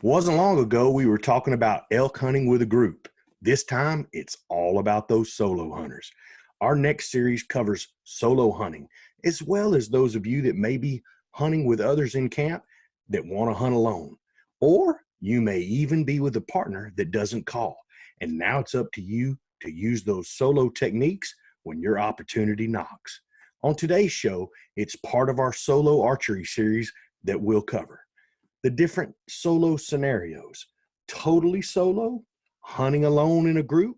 Wasn't long ago, we were talking about elk hunting with a group. This time, it's all about those solo hunters. Our next series covers solo hunting, as well as those of you that may be hunting with others in camp that want to hunt alone. Or you may even be with a partner that doesn't call. And now it's up to you to use those solo techniques when your opportunity knocks. On today's show, it's part of our solo archery series that we'll cover the different solo scenarios: totally solo, hunting alone in a group,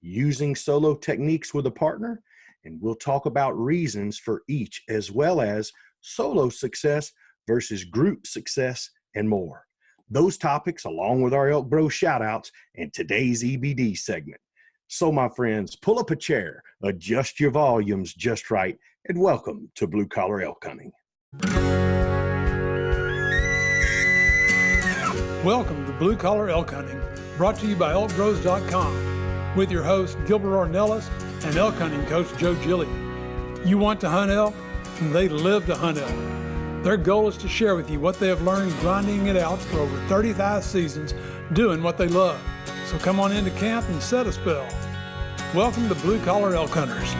using solo techniques with a partner, and we'll talk about reasons for each, as well as solo success versus group success and more. Those topics, along with our ElkBros shout outs and today's EBD segment. So my friends, pull up a chair, adjust your volumes just right, and welcome to Blue Collar Elk Hunting. Welcome to Blue Collar Elk Hunting, brought to you by ElkBros.com, with your host Gilbert Ornelas and elk hunting coach Joe Gilly. You want to hunt elk, and they live to hunt elk. Their goal is to share with you what they have learned grinding it out for over 35 seasons, doing what they love. So come on into camp and set a spell. Welcome to Blue Collar Elk Hunters.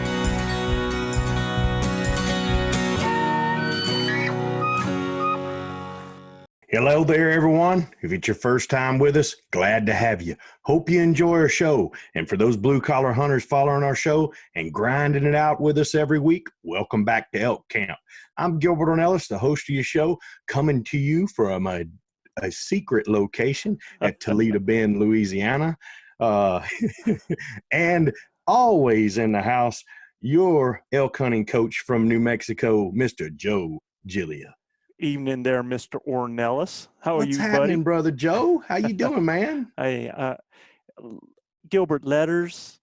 Hello there, everyone. If it's your first time with us, glad to have you. Hope you enjoy our show. And for those blue collar hunters following our show and grinding it out with us every week, welcome back to Elk Camp. I'm Gilbert Ornelas, the host of your show, coming to you from a secret location at Toledo Bend, Louisiana. And always in the house, your elk hunting coach from New Mexico, Mr. Joe Gilly. Evening there, Mr. Ornelas. How are you, buddy? What's happening, brother Joe? How you doing, man? Hey, Gilbert, letters,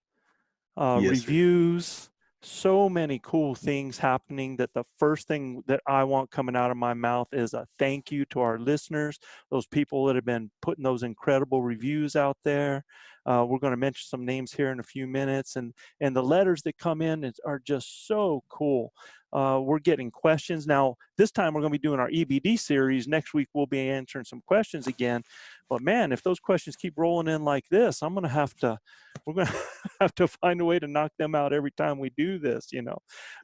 Yes, reviews, so many cool things happening that the first thing that I want coming out of my mouth is a thank you to our listeners, those people that have been putting those incredible reviews out there. We're going to mention some names here in a few minutes, and the letters that come in are just so cool. We're getting questions. Now, this time we're going to be doing our EBD series. Next week we'll be answering some questions again. But man, if those questions keep rolling in like this, we're going to have to find a way to knock them out every time we do this, you know.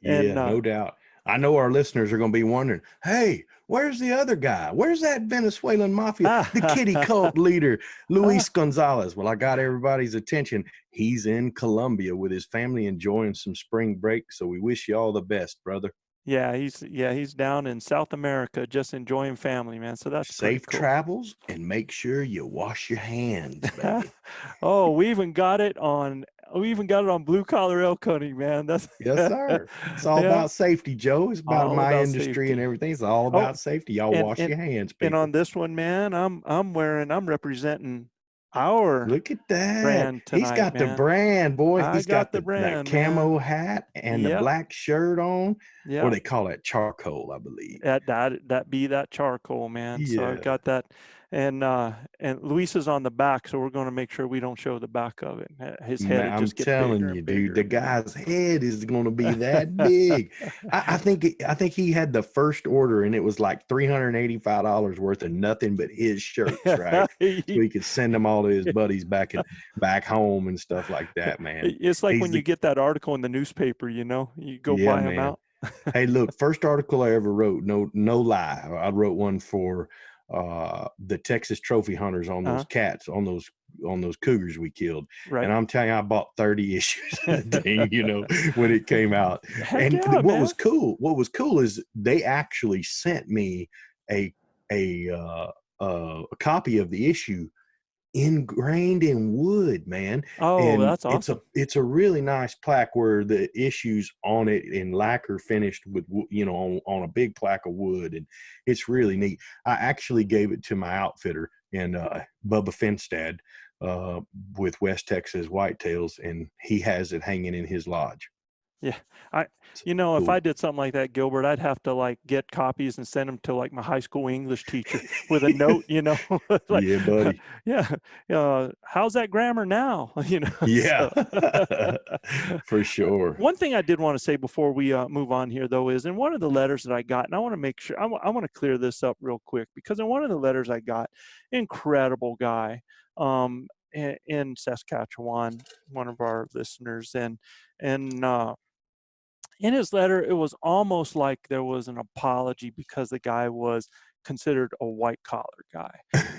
And, no doubt. I know our listeners are going to be wondering, hey, where's the other guy? Where's that Venezuelan mafia, the kitty cult leader, Luis Gonzalez? Well, I got everybody's attention. He's in Colombia with his family enjoying some spring break. So we wish you all the best, brother. Yeah, he's down in South America just enjoying family, man. So that's safe cool. Travels, and make sure you wash your hands, baby. Oh, we even got it on Blue Collar Elk Hunting, man. That's yes, sir. It's all about safety, Joe. It's about my industry safety. And everything. It's all about safety. Y'all wash your hands, people. And on this one, man, I'm representing our look at that brand tonight, he's got man. The brand, boy. He's got the brand, that camo man. hat and the black shirt on. Yeah, or they call it charcoal, I believe. That charcoal, man. Yeah. So I got that, and Luis is on the back, so we're going to make sure we don't show the back of it. His head, man, just I'm telling you, dude, the guy's head is going to be that big. I think he had the first order, and it was like $385 worth of nothing but his shirts, right? So he could send them all to his buddies back home and stuff like that, man. It's like when you get that article in the newspaper, you know, you go buy them out. Hey, look, first article I ever wrote, no lie. I wrote one for the Texas trophy hunters on those cats, on those cougars we killed. Right. And I'm telling you, I bought 30 issues of that thing, you know, when it came out. And what was cool is they actually sent me a copy of the issue ingrained in wood, man. Oh, and that's awesome. It's a really nice plaque where the issues on it in lacquer finished with, you know, on a big plaque of wood, and it's really neat. I actually gave it to my outfitter and Bubba Finstad with West Texas Whitetails, and he has it hanging in his lodge. Yeah. It's If cool. I did something like that, Gilbert, I'd have to like get copies and send them to like my high school English teacher with a note, like, Yeah, buddy. yeah. How's that grammar now? Yeah, So. for sure. One thing I did want to say before we move on here, though, is in one of the letters that I got, and I want to make sure, I want to clear this up real quick, because in one of the letters I got, incredible guy in Saskatchewan, one of our listeners, and in his letter, it was almost like there was an apology because the guy was considered a white collar guy.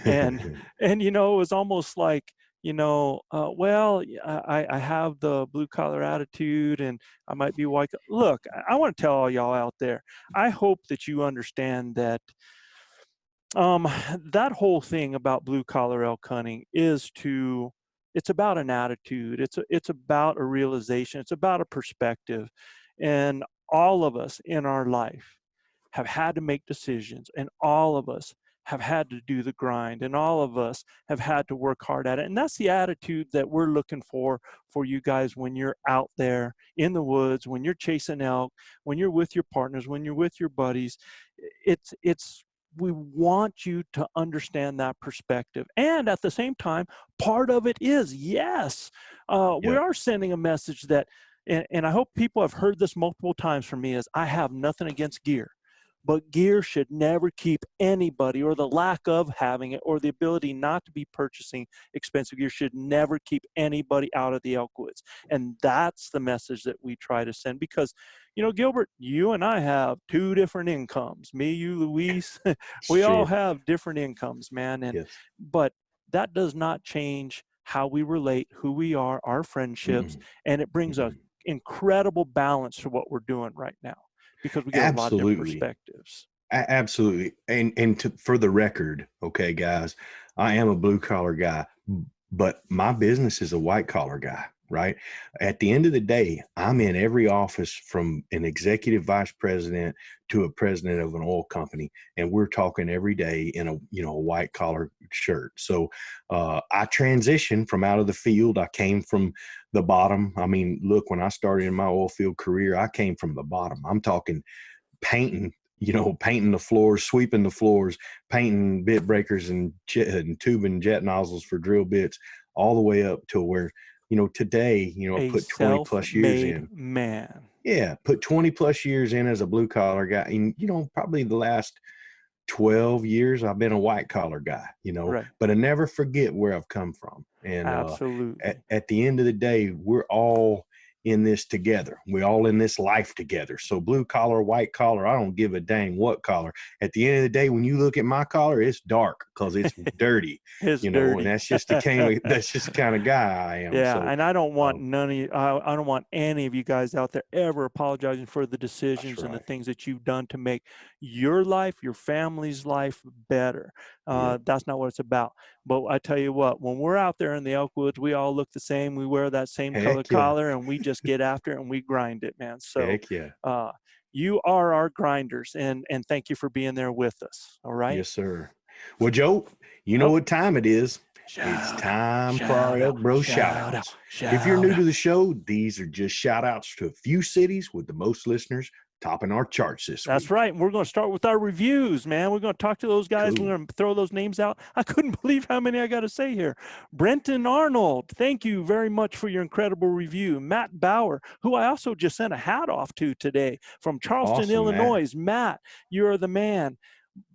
And, it was almost like, well, I have the blue collar attitude and I might be white. Look, I want to tell all y'all out there, I hope that you understand that that whole thing about blue collar elk hunting it's about an attitude. It's about a realization. It's about a perspective. And all of us in our life have had to make decisions, and all of us have had to do the grind, and all of us have had to work hard at it. And that's the attitude that we're looking for you guys when you're out there in the woods, when you're chasing elk, when you're with your partners, when you're with your buddies. We want you to understand that perspective. And at the same time, part of it is, yes, we are sending a message that, and I hope people have heard this multiple times from me, is I have nothing against gear, but gear should never keep anybody, or the lack of having it, or the ability not to be purchasing expensive gear should never keep anybody out of the elk woods. And that's the message that we try to send, because Gilbert, you and I have two different incomes. Me, you, Luis, we all have different incomes, man. But that does not change how we relate, who we are, our friendships, and it brings an incredible balance to what we're doing right now, because we get a lot of different perspectives. Absolutely. And for the record, okay, guys, I am a blue collar guy, but my business is a white collar guy. Right. At the end of the day, I'm in every office, from an executive vice president to a president of an oil company. And we're talking every day in a white collar shirt. So I transitioned from out of the field. I came from the bottom. I mean, look, when I started in my oil field career, I came from the bottom. I'm talking painting the floors, sweeping the floors, painting bit breakers and tubing jet nozzles for drill bits, all the way up to where, today, I put 20 plus years in. Man. Yeah. Put 20 plus years in as a blue collar guy. And, probably the last 12 years, I've been a white collar guy, right. But I never forget where I've come from. And absolutely. At the end of the day, we're all in this together. We're all in this life together. So blue collar, white collar, I don't give a dang what collar. At the end of the day, when you look at my collar, it's dark because it's dirty. It's dirty. And that's just the kind of guy I am. Yeah, so, and I don't want I don't want any of you guys out there ever apologizing for the decisions and the things that you've done to make your life, your family's life better. That's not what it's about. But I tell you what, when we're out there in the elk woods, we all look the same. We wear that same collar, and we just get after it and we grind it, man. So you are our grinders, and thank you for being there with us. All right. Yes, sir. Well, Joe, you know what time it is. It's time for our ElkBros shout outs. If you're new to the show, these are just shout outs to a few cities with the most listeners topping our charts this week. That's right. We're going to start with our reviews, man. We're going to talk to those guys. Cool. We're going to throw those names out. I couldn't believe how many I got to say here. Brenton Arnold, thank you very much for your incredible review. Matt Bauer, who I also just sent a hat off to today from Charleston, Illinois. Matt, you're the man.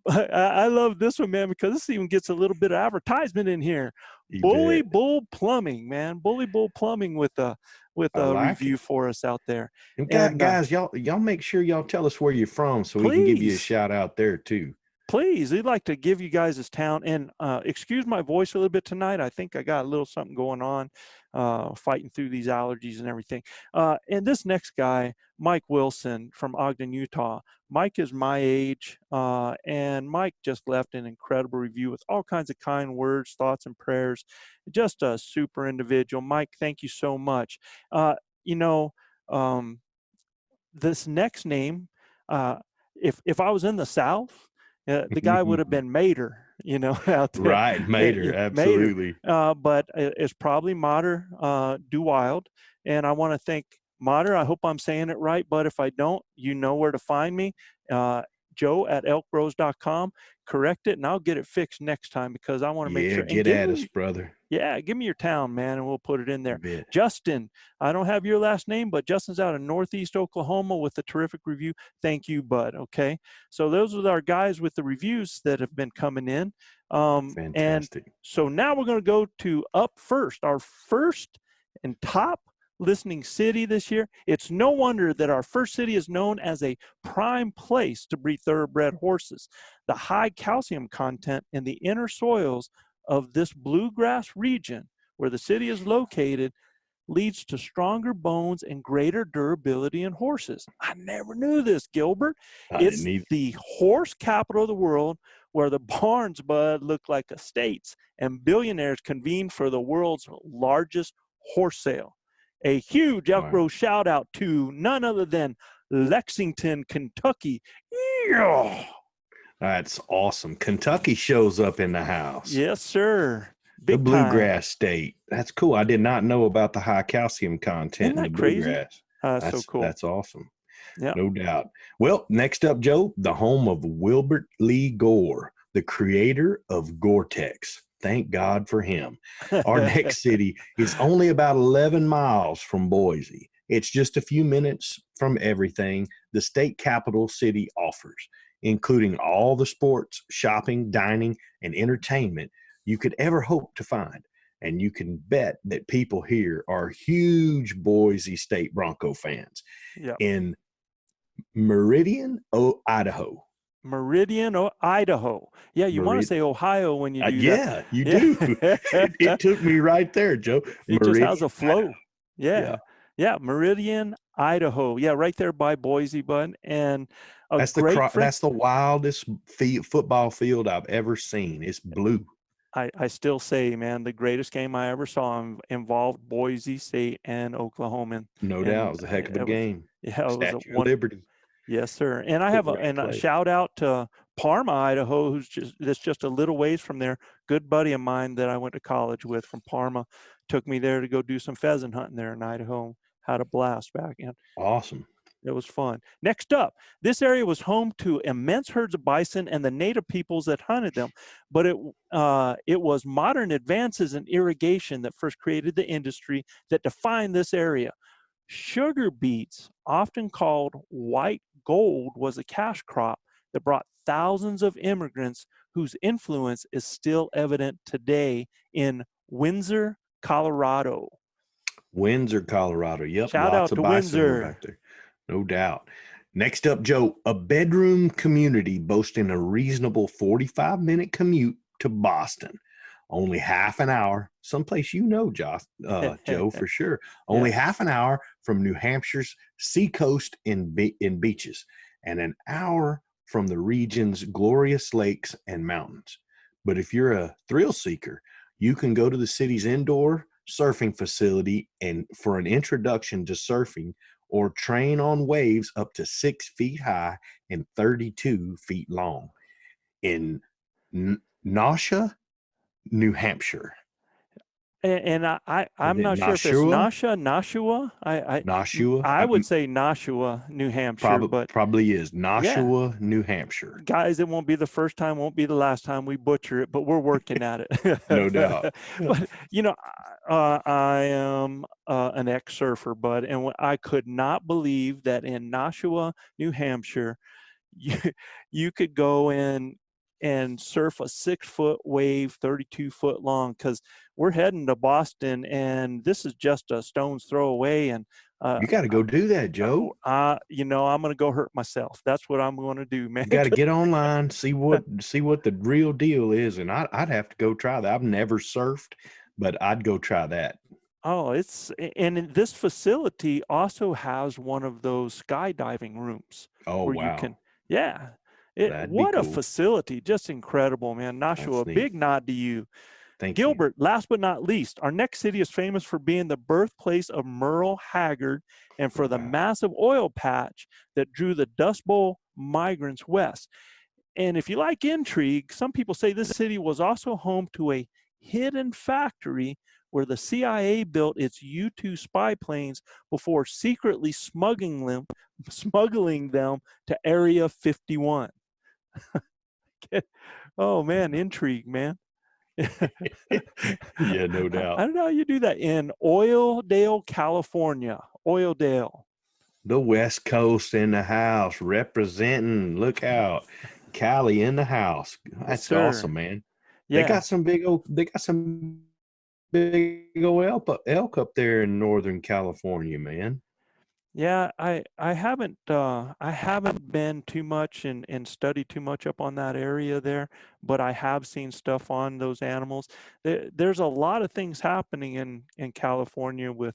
I love this one, man, because this even gets a little bit of advertisement in here. Bully Bull Plumbing, man. Bully Bull Plumbing with a review for us out there. And guys, y'all make sure y'all tell us where you're from so we can give you a shout out there too. Please, we'd like to give you guys this town. And excuse my voice a little bit tonight. I think I got a little something going on, fighting through these allergies and everything. And this next guy, Mike Wilson from Ogden, Utah. Mike is my age, and Mike just left an incredible review with all kinds of kind words, thoughts, and prayers. Just a super individual. Mike, thank you so much. This next name, if I was in the South, the guy would have been Mater, out there. Right, Mater, absolutely. But it's probably Mater Duwild. And I want to thank Mater, I hope I'm saying it right, but if I don't, you know where to find me. Joe at ElkBros.com. Correct it, and I'll get it fixed next time because I want to make sure. Yeah, get at us, brother. Yeah, give me your town, man, and we'll put it in there. Bet. Justin, I don't have your last name, but Justin's out of Northeast Oklahoma with a terrific review. Thank you, bud. Okay, so those are our guys with the reviews that have been coming in. Fantastic. And so now we're going to go to up first, our first and top listening city this year. It's no wonder that our first city is known as a prime place to breed thoroughbred horses. The high calcium content in the inner soils of this bluegrass region where the city is located leads to stronger bones and greater durability in horses. I never knew this, Gilbert. It's the horse capital of the world where the barns, bud, look like estates and billionaires convene for the world's largest horse sale. A huge ElkBros shout out to none other than Lexington, Kentucky. Yeah. That's awesome. Kentucky shows up in the house. Yes, sir. Big the bluegrass state. That's cool. I did not know about the high calcium content in the bluegrass. That's so cool. That's awesome. Yeah, no doubt. Well, next up, Joe, the home of Wilbert Lee Gore, the creator of Gore-Tex. Thank God for him. Our next city is only about 11 miles from Boise. It's just a few minutes from everything the state capital city offers, including all the sports, shopping, dining, and entertainment you could ever hope to find. And you can bet that people here are huge Boise State Bronco fans. Yep. In Meridian, Idaho. Meridian, Idaho. Yeah, you want to say Ohio when you do that. Yeah, you do. It took me right there, Joe. It just has a flow. Yeah. Meridian, Idaho. Yeah, right there by Boise, bud. And that's the wildest football field I've ever seen. It's blue. I still say, man, the greatest game I ever saw involved Boise State and Oklahoma. No doubt, it was a heck of a game. Yeah, it was Statue of Liberty. Yes, sir. And I have a shout out to Parma, Idaho, that's just a little ways from there. Good buddy of mine that I went to college with from Parma took me there to go do some pheasant hunting there in Idaho. Had a blast back in. Awesome. It was fun. Next up, this area was home to immense herds of bison and the native peoples that hunted them. But it was modern advances in irrigation that first created the industry that defined this area. Sugar beets, often called white gold, was a cash crop that brought thousands of immigrants whose influence is still evident today in Windsor, Colorado. Windsor, Colorado. Yep. Shout out to Windsor. Back there. No doubt. Next up, Joe, a bedroom community boasting a reasonable 45-minute commute to Boston. Only half an hour, someplace Joe, for sure. Only half an hour from New Hampshire's seacoast in beaches, and an hour from the region's glorious lakes and mountains. But if you're a thrill seeker, you can go to the city's indoor surfing facility and for an introduction to surfing, or train on waves up to 6 feet high and 32 feet long in Nausea, New Hampshire. And I'm not sure if it's Nashua. I would say Nashua, New Hampshire. Probably is Nashua, New Hampshire. Guys, it won't be the first time, won't be the last time we butcher it, but we're working at it. No doubt. But, I am an ex-surfer, bud, and I could not believe that in Nashua, New Hampshire, you could go in and surf a 6-foot wave, 32-foot long, because we're heading to Boston, and this is just a stone's throw away. And you got to go do that, Joe. I'm going to go hurt myself. That's what I'm going to do, man. You got to get online, see what the real deal is, and I'd have to go try that. I've never surfed, but I'd go try that. Oh, and this facility also has one of those skydiving rooms. Oh, where wow. You can, what a facility. Just incredible, man. Nashua, big nod to you. Thank Gilbert, you. last but not least, our next city is famous for being the birthplace of Merle Haggard and for the massive oil patch that drew the Dust Bowl migrants west. And if you like intrigue, some people say this city was also home to a hidden factory where the CIA built its U-2 spy planes before secretly smuggling them to Area 51. Oh man, intrigue, man. Yeah, no doubt. I don't know how you do that in Oildale, California. Oildale. The West Coast in the house representing. Look out. Cali in the house. That's sir. awesome, man. Yeah. They got some big old elk up there in Northern California, man. Yeah, I haven't been too much and studied too much up on that area there, but I have seen stuff on those animals. There's a lot of things happening in California with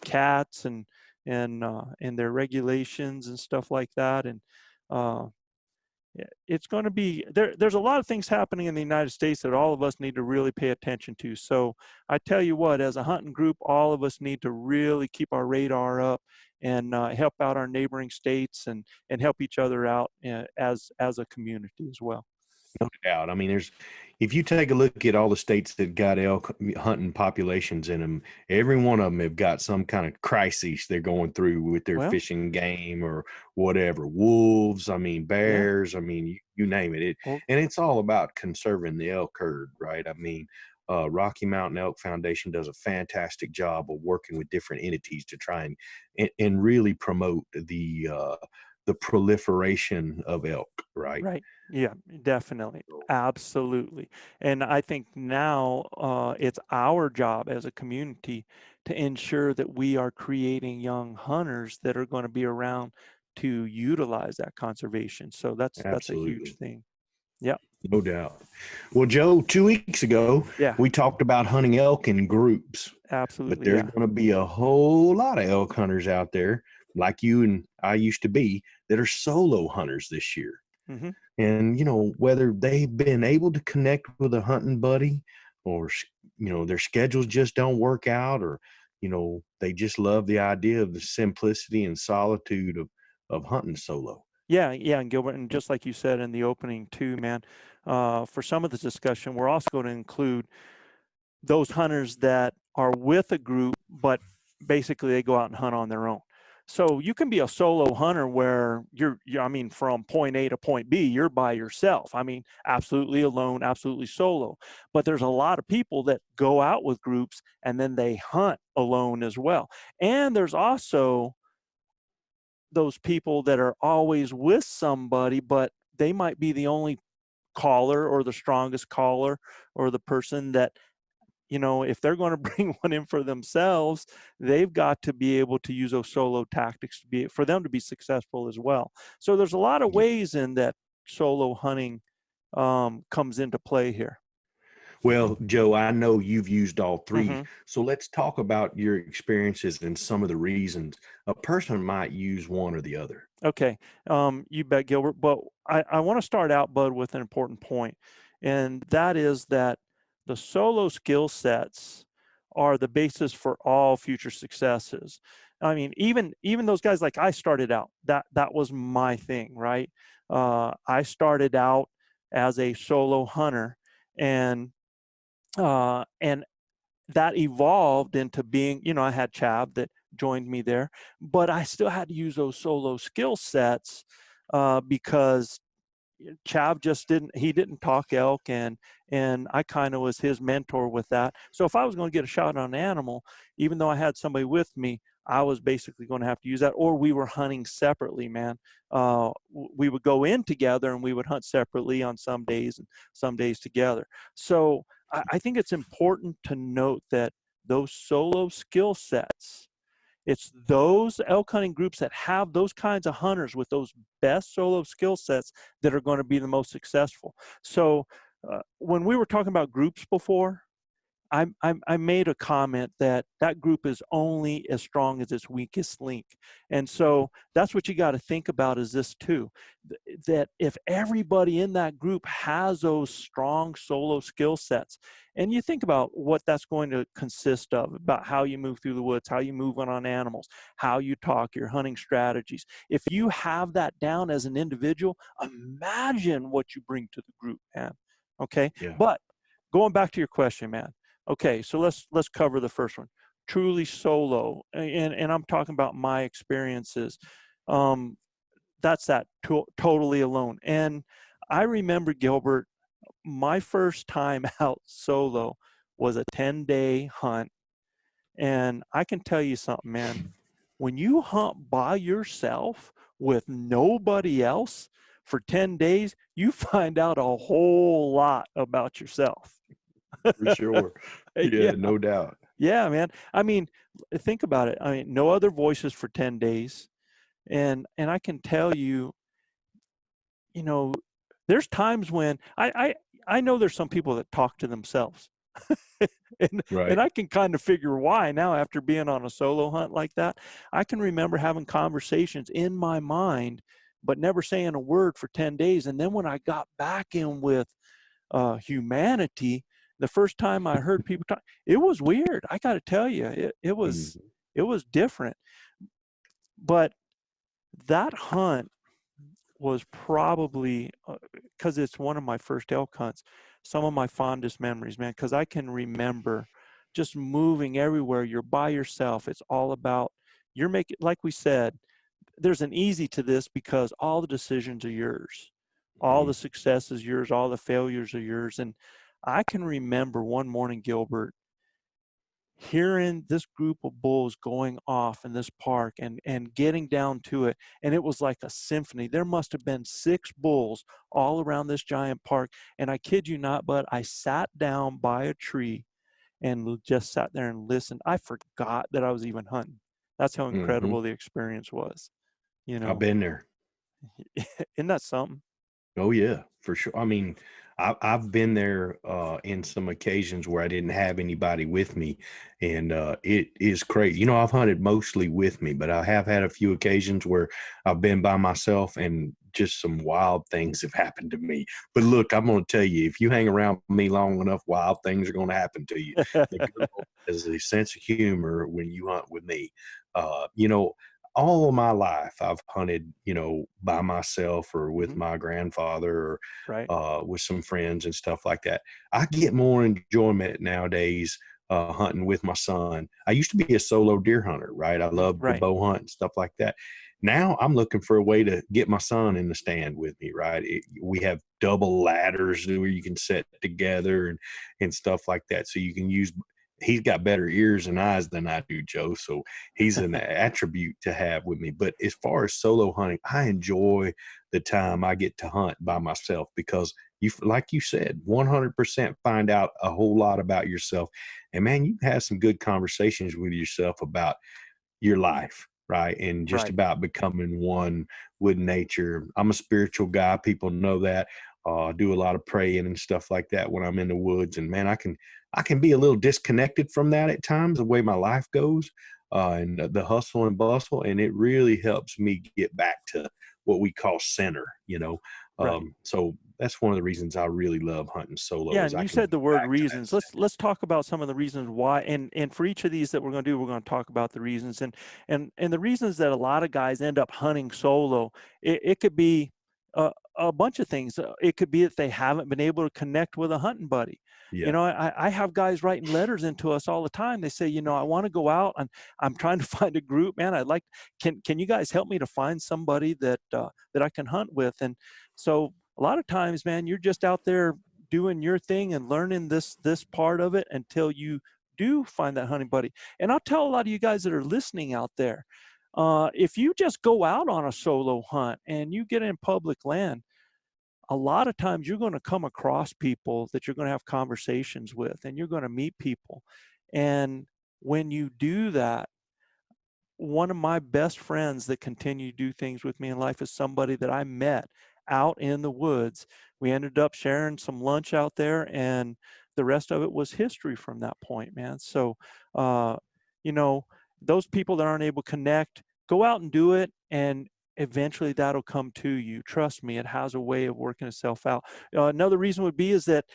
cats and their regulations and stuff like that. And it's going to be there's a lot of things happening in the United States that all of us need to really pay attention to. So I tell you what, as a hunting group, all of us need to really keep our radar up and help out our neighboring states and help each other out as a community as well. No doubt. I mean, if you take a look at all the states that got elk hunting populations in them, every one of them have got some kind of crisis they're going through with their fishing game or whatever. Wolves, I mean, bears, I mean, you name it. And it's all about conserving the elk herd, right? I mean, Rocky Mountain Elk Foundation does a fantastic job of working with different entities to try and really promote the proliferation of elk, right? Right. Yeah, definitely. Absolutely. And I think now it's our job as a community to ensure that we are creating young hunters that are going to be around to utilize that conservation. So that's a huge thing. Yeah. No doubt. Well, Joe, 2 weeks ago, we talked about hunting elk in groups. Absolutely. But there's going to be a whole lot of elk hunters out there, like you and I used to be, that are solo hunters this year. Mm-hmm. And, you know, whether they've been able to connect with a hunting buddy or, you know, their schedules just don't work out, or, you know, they just love the idea of the simplicity and solitude of hunting solo. Yeah, and Gilbert, and just like you said in the opening too, man, for some of this discussion, we're also going to include those hunters that are with a group, but basically they go out and hunt on their own. So you can be a solo hunter where you're I mean, from point A to point B, you're by yourself. I mean, absolutely alone, absolutely solo. But there's a lot of people that go out with groups and then they hunt alone as well. And there's also those people that are always with somebody, but they might be the only caller or the strongest caller or the person that, you know, if they're going to bring one in for themselves, they've got to be able to use those solo tactics for them to be successful as well. So there's a lot of ways in that solo hunting comes into play here. Well, Joe, I know you've used all three. Mm-hmm. So let's talk about your experiences and some of the reasons a person might use one or the other. Okay. You bet, Gilbert. But I want to start out, Bud, with an important point. And that is that the solo skill sets are the basis for all future successes. I mean, even those guys, like I started out, that was my thing, right? I started out as a solo hunter, and that evolved into being, you know, I had Chav that joined me there, but I still had to use those solo skill sets because Chav just didn't talk elk, and I kind of was his mentor with that. So if I was going to get a shot on an animal, even though I had somebody with me, I was basically going to have to use that, or we were hunting separately, man. We would go in together and we would hunt separately on some days and some days together. So I think it's important to note that those solo skill sets, it's those elk hunting groups that have those kinds of hunters with those best solo skill sets that are going to be the most successful. So when we were talking about groups before, I made a comment that group is only as strong as its weakest link. And so that's what you got to think about is this too, that if everybody in that group has those strong solo skill sets, and you think about what that's going to consist of, about how you move through the woods, how you move on animals, how you talk, your hunting strategies. If you have that down as an individual, imagine what you bring to the group, man. Okay. Yeah. But going back to your question, man. Okay, so let's cover the first one. Truly solo, and I'm talking about my experiences. That's totally alone. And I remember, Gilbert, my first time out solo was a 10-day hunt. And I can tell you something, man. When you hunt by yourself with nobody else for 10 days, you find out a whole lot about yourself. For sure. Yeah, no doubt. Yeah, man. I mean, think about it. I mean, no other voices for 10 days. And I can tell you, you know, there's times when I know there's some people that talk to themselves. Right. And I can kind of figure why now after being on a solo hunt like that. I can remember having conversations in my mind, but never saying a word for 10 days. And then when I got back in with humanity, the first time I heard people talk, it was weird. I got to tell you, it was different. But that hunt was probably, because it's one of my first elk hunts, some of my fondest memories, man, because I can remember just moving everywhere. You're by yourself. It's all about, you're making, like we said, there's an easy to this because all the decisions are yours. All the success is yours. All the failures are yours. And I can remember one morning, Gilbert, hearing this group of bulls going off in this park and getting down to it. And it was like a symphony. There must have been 6 bulls all around this giant park. And I kid you not, but I sat down by a tree and just sat there and listened. I forgot that I was even hunting. That's how incredible the experience was. You know, I've been there. Isn't that something? Oh yeah, for sure. I mean, I've been there in some occasions where I didn't have anybody with me, and it is crazy. You know, I've hunted mostly with me, but I have had a few occasions where I've been by myself, and just some wild things have happened to me. But look, I'm going to tell you, if you hang around me long enough, wild things are going to happen to you. The girl has a sense of humor when you hunt with me. You know, all of my life I've hunted, you know, by myself or with my grandfather or Right. with some friends and stuff like that. I get more enjoyment nowadays hunting with my son. I used to be a solo deer hunter, right? I love the bow hunt and stuff like that. Now I'm looking for a way to get my son in the stand with me, right? We have double ladders where you can set together and stuff like that. So you can use, he's got better ears and eyes than I do, Joe. So he's an attribute to have with me. But as far as solo hunting, I enjoy the time I get to hunt by myself because you, like you said, 100% find out a whole lot about yourself. And man, you have some good conversations with yourself about your life, right? And just about becoming one with nature. I'm a spiritual guy. People know that. I do a lot of praying and stuff like that when I'm in the woods. And man, I can be a little disconnected from that at times, the way my life goes, and the hustle and bustle. And it really helps me get back to what we call center, you know? So that's one of the reasons I really love hunting solo. Yeah, and you said the word reasons. Let's talk about some of the reasons why. And for each of these that we're going to do, we're going to talk about the reasons and the reasons that a lot of guys end up hunting solo. It could be a bunch of things. It could be that they haven't been able to connect with a hunting buddy. Yeah. You know, I have guys writing letters into us all the time. They say, you know, I want to go out and I'm trying to find a group, man. I'd like, can you guys help me to find somebody that I can hunt with? And so a lot of times, man, you're just out there doing your thing and learning this part of it until you do find that hunting buddy. And I'll tell a lot of you guys that are listening out there, if you just go out on a solo hunt and you get in public land, a lot of times you're going to come across people that you're going to have conversations with, and you're going to meet people. And when you do that, one of my best friends that continue to do things with me in life is somebody that I met out in the woods. We ended up sharing some lunch out there, and the rest of it was history from that point, man. So, you know, those people that aren't able to connect, go out and do it, and eventually that'll come to you. Trust me, it has a way of working itself out. Another reason would be is that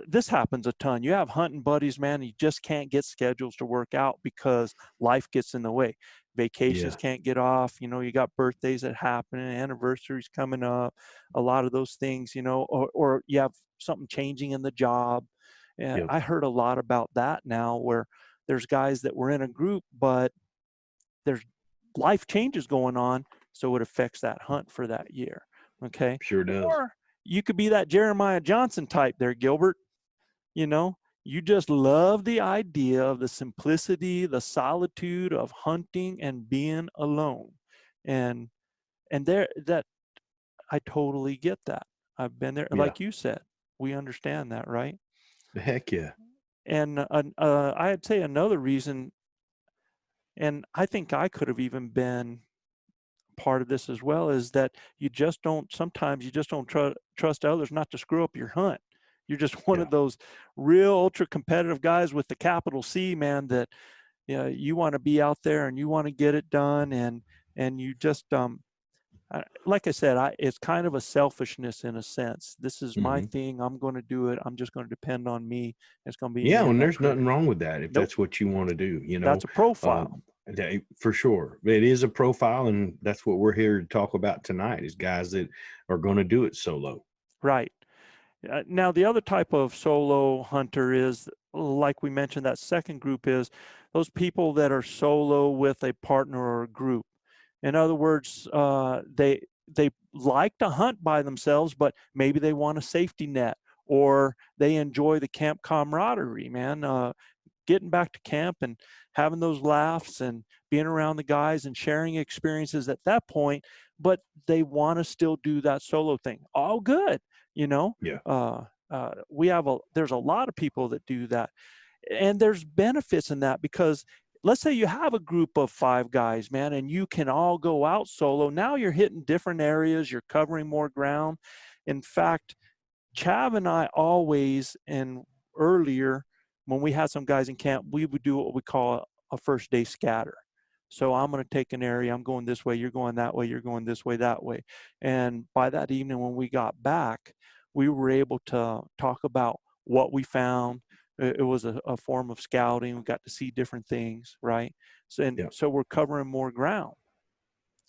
this happens a ton. You have hunting buddies, man, and you just can't get schedules to work out because life gets in the way. Vacations can't get off. You know, you got birthdays that happen, anniversaries coming up, a lot of those things, you know, or you have something changing in the job. And Yep. I heard a lot about that now, where there's guys that were in a group, but there's life changes going on, so it affects that hunt for that year. Okay. Sure does. Or you could be that Jeremiah Johnson type there, Gilbert. You know, you just love the idea of the simplicity, the solitude of hunting and being alone. And there, that I totally get that. I've been there. Yeah. Like you said, we understand that, right? Heck yeah. And I'd say another reason, and I think I could have even been part of this as well, is that sometimes you just don't trust others not to screw up your hunt. You're just one Yeah. of those real ultra competitive guys with the capital C, man, that you want to be out there and you want to get it done. And you just, like I said, it's kind of a selfishness in a sense. This is my Hmm. thing. I'm going to do it. I'm just going to depend on me. It's going to be Yeah, me and and that there's crew. nothing wrong with that if Nope. that's what you want to do, you know. That's a profile. For sure. It is a profile, and that's what we're here to talk about tonight, is guys that are going to do it solo. Right. Now, the other type of solo hunter is, like we mentioned, that second group is those people that are solo with a partner or a group. In other words, they like to hunt by themselves, but maybe they want a safety net, or they enjoy the camp camaraderie, man. Getting back to camp and having those laughs and being around the guys and sharing experiences at that point, but they want to still do that solo thing. All good, you know. Yeah. There's a lot of people that do that, and there's benefits in that, because let's say you have a group of 5 guys, man, and you can all go out solo. Now you're hitting different areas, you're covering more ground. In fact, Chav and I always, and earlier when we had some guys in camp, we would do what we call a first day scatter. So I'm going to take an area, I'm going this way, you're going that way, you're going this way, that way. And by that evening, when we got back, we were able to talk about what we found. It was a form of scouting. We got to see different things, right? So we're covering more ground.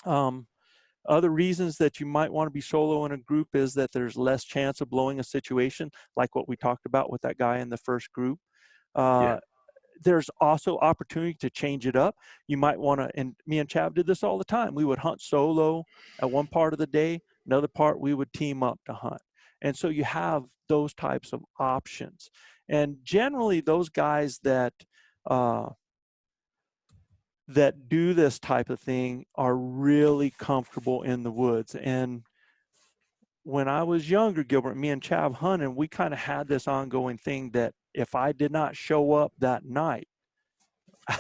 Other reasons that you might want to be solo in a group is that there's less chance of blowing a situation, like what we talked about with that guy in the first group. There's also opportunity to change it up. You might want to, and me and Chav did this all the time. We would hunt solo at one part of the day, another part we would team up to hunt. And so you have those types of options. And generally those guys that do this type of thing are really comfortable in the woods. And when I was younger, Gilbert, me and Chav hunting, we kind of had this ongoing thing that if I did not show up that night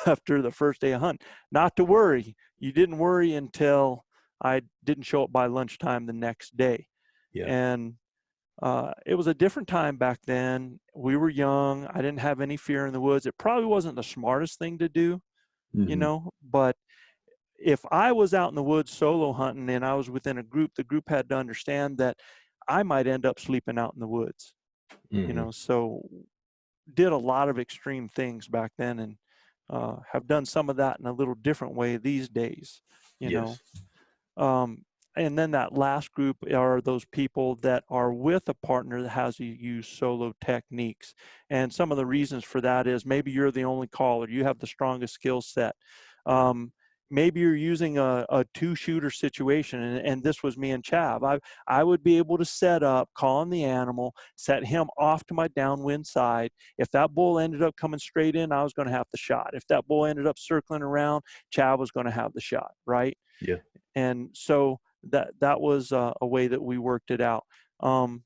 after the first day of hunt, not to worry. You didn't worry until I didn't show up by lunchtime the next day. Yeah. And it was a different time back then. We were young. I didn't have any fear in the woods. It probably wasn't the smartest thing to do, you know, but if I was out in the woods solo hunting and I was within a group, the group had to understand that I might end up sleeping out in the woods, you know. So did a lot of extreme things back then, and have done some of that in a little different way these days, you know. And then that last group are those people that are with a partner that has you use solo techniques. And some of the reasons for that is maybe you're the only caller, you have the strongest skill set. Maybe you're using a 2-shooter situation, and this was me and Chav. I would be able to set up, call on the animal, set him off to my downwind side. If that bull ended up coming straight in, I was going to have the shot. If that bull ended up circling around, Chav was going to have the shot, right? Yeah. And so that was a way that we worked it out. I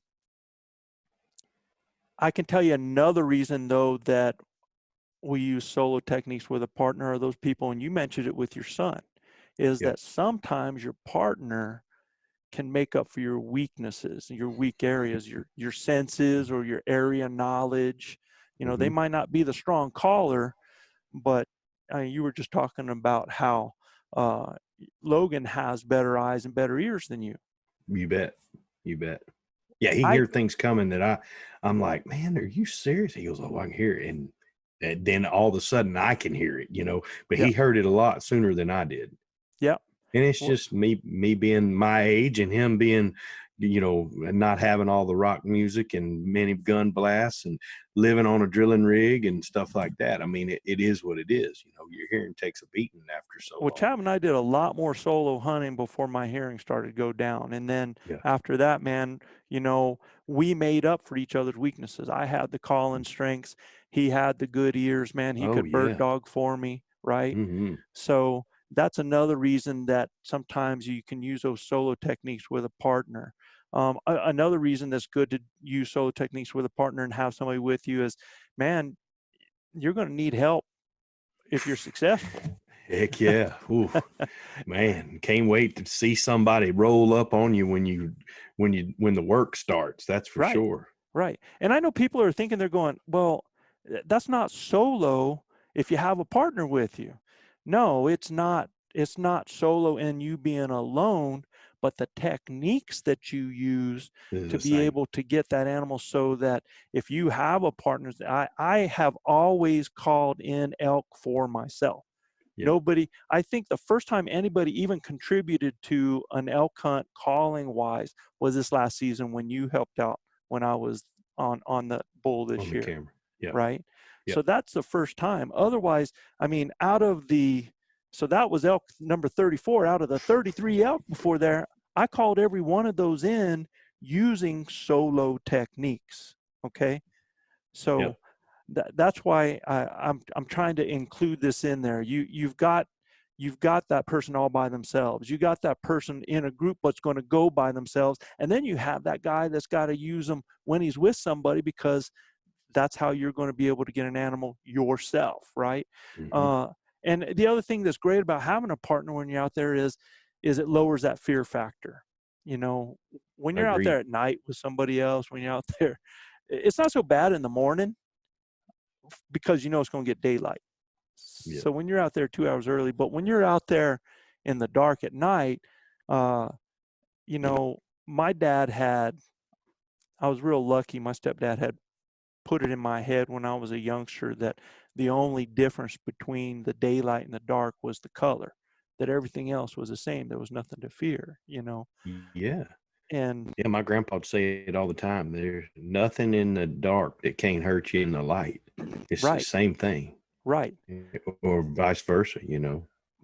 can tell you another reason, though, that we use solo techniques with a partner are those people, and you mentioned it with your son, is that sometimes your partner can make up for your weaknesses, your weak areas, your senses or your area knowledge. You know, they might not be the strong caller, but you were just talking about how Logan has better eyes and better ears than you. You bet. Yeah, he can hear things coming that I'm like, man, are you serious? He goes, oh, I can hear it. And then all of a sudden I can hear it, you know, but he heard it a lot sooner than I did. Yeah. And it's just me being my age and him being, not having all the rock music and many gun blasts and living on a drilling rig and stuff like that. I mean, it is what it is. Your hearing takes a beating after so Well, long. Chap and I did a lot more solo hunting before my hearing started to go down. And then Yeah. after that, man, we made up for each other's weaknesses. I had the calling strengths. He had the good ears, man. He could bird dog for me, right? Mm-hmm. So that's another reason that sometimes you can use those solo techniques with a partner. Another reason that's good to use solo techniques with a partner and have somebody with you is, man, you're going to need help if you're successful. Heck yeah. Ooh, man, can't wait to see somebody roll up on you when the work starts. That's for sure. Right. And I know people are thinking, they're going, well, that's not solo if you have a partner with you. No, it's not. It's not solo and you being alone, but the techniques that you use to be able to get that animal, so that if you have a partner, I have always called in elk for myself. Yeah. Nobody, I think the first time anybody even contributed to an elk hunt calling wise was this last season when you helped out when I was on the bull this year. Camera. Yeah. Right. Yeah. So that's the first time. Otherwise, I mean, so that was elk number 34 out of the 33 elk before there. I called every one of those in using solo techniques. Okay. So that's why I'm trying to include this in there. You've got that person all by themselves. You got that person in a group that's going to go by themselves. And then you have that guy that's got to use them when he's with somebody, because that's how you're going to be able to get an animal yourself. Right. Mm-hmm. And the other thing that's great about having a partner when you're out there is it lowers that fear factor. When you're out there at night with somebody else, when you're out there, it's not so bad in the morning because it's going to get daylight. Yeah. So when you're out there 2 hours early, but when you're out there in the dark at night, my dad I was real lucky. My stepdad had put it in my head when I was a youngster that the only difference between the daylight and the dark was the color, that everything else was the same. There was nothing to fear, Yeah. And my grandpa would say it all the time. There's nothing in the dark that can't hurt you in the light. It's the same thing. Right. Or vice versa,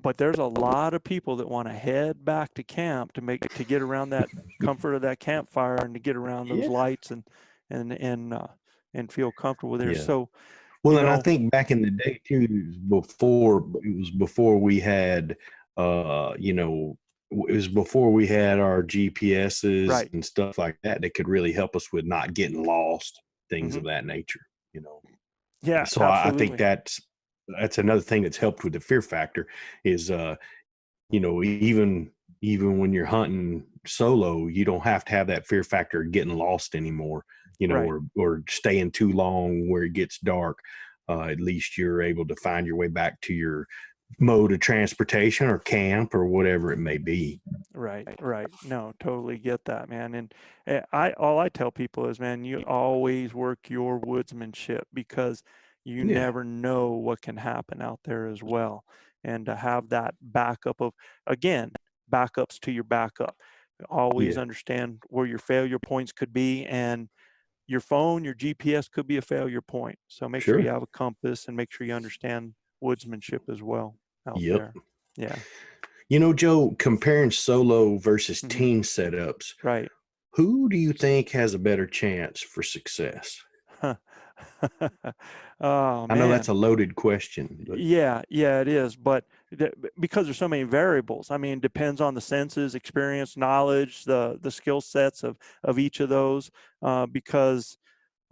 But there's a lot of people that want to head back to camp to get around that comfort of that campfire and to get around those lights and feel comfortable there. Yeah. So, and I think back in the day too, it was before we had, it was before we had our GPSs and stuff like that could really help us with not getting lost, things of that nature, Yeah. So absolutely. I think that's another thing that's helped with the fear factor is, even when you're hunting solo, you don't have to have that fear factor of getting lost anymore, or staying too long where it gets dark. At least you're able to find your way back to your mode of transportation or camp or whatever it may be. Right. No, totally get that, man. And all I tell people is, man, you always work your woodsmanship, because you never know what can happen out there as well. And to have that backup of, again, backups to your backup. Always understand where your failure points could be, and your phone, your GPS could be a failure point. So make sure you have a compass and make sure you understand woodsmanship as well out there. Yeah. Joe, comparing solo versus team setups, right? Who do you think has a better chance for success? Oh, I know that's a loaded question. But yeah, it is. But because there's so many variables, I mean, it depends on the senses, experience, knowledge, the skill sets of each of those. Because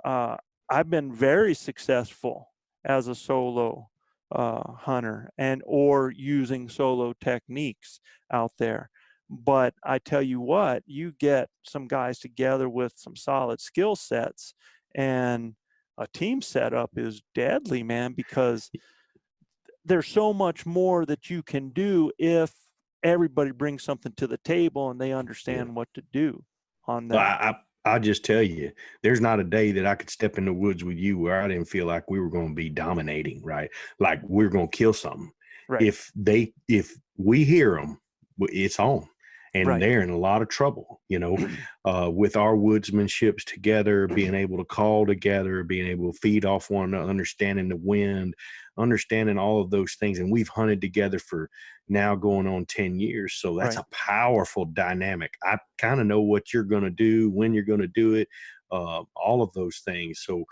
I've been very successful as a solo hunter or using solo techniques out there. But I tell you what, you get some guys together with some solid skill sets, and a team setup is deadly, man, because there's so much more that you can do if everybody brings something to the table and they understand what to do on that. Well, I'll just tell you, there's not a day that I could step in the woods with you where I didn't feel like we were going to be dominating, right? Like we're going to kill something. Right. If we hear them, it's on. and Right. they're in a lot of trouble, with our woodsmanships together, being able to call together, being able to feed off one another, understanding the wind, understanding all of those things. And we've hunted together for now going on 10 years. So that's Right. a powerful dynamic. I kind of know what you're going to do, when you're going to do it, all of those things. So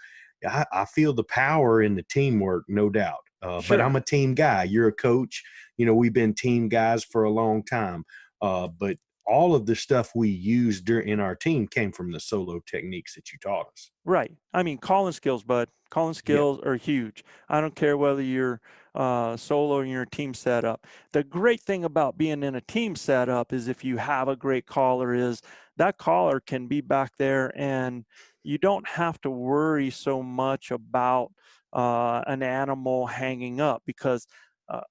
I feel the power in the teamwork, no doubt. But Sure. I'm a team guy. You're a coach. We've been team guys for a long time. But all of the stuff we used in our team came from the solo techniques that you taught us. Right. I mean, calling skills, bud. Calling Yeah. skills are huge. I don't care whether you're solo or you're a team setup. The great thing about being in a team setup is if you have a great caller, is that caller can be back there and you don't have to worry so much about an animal hanging up, because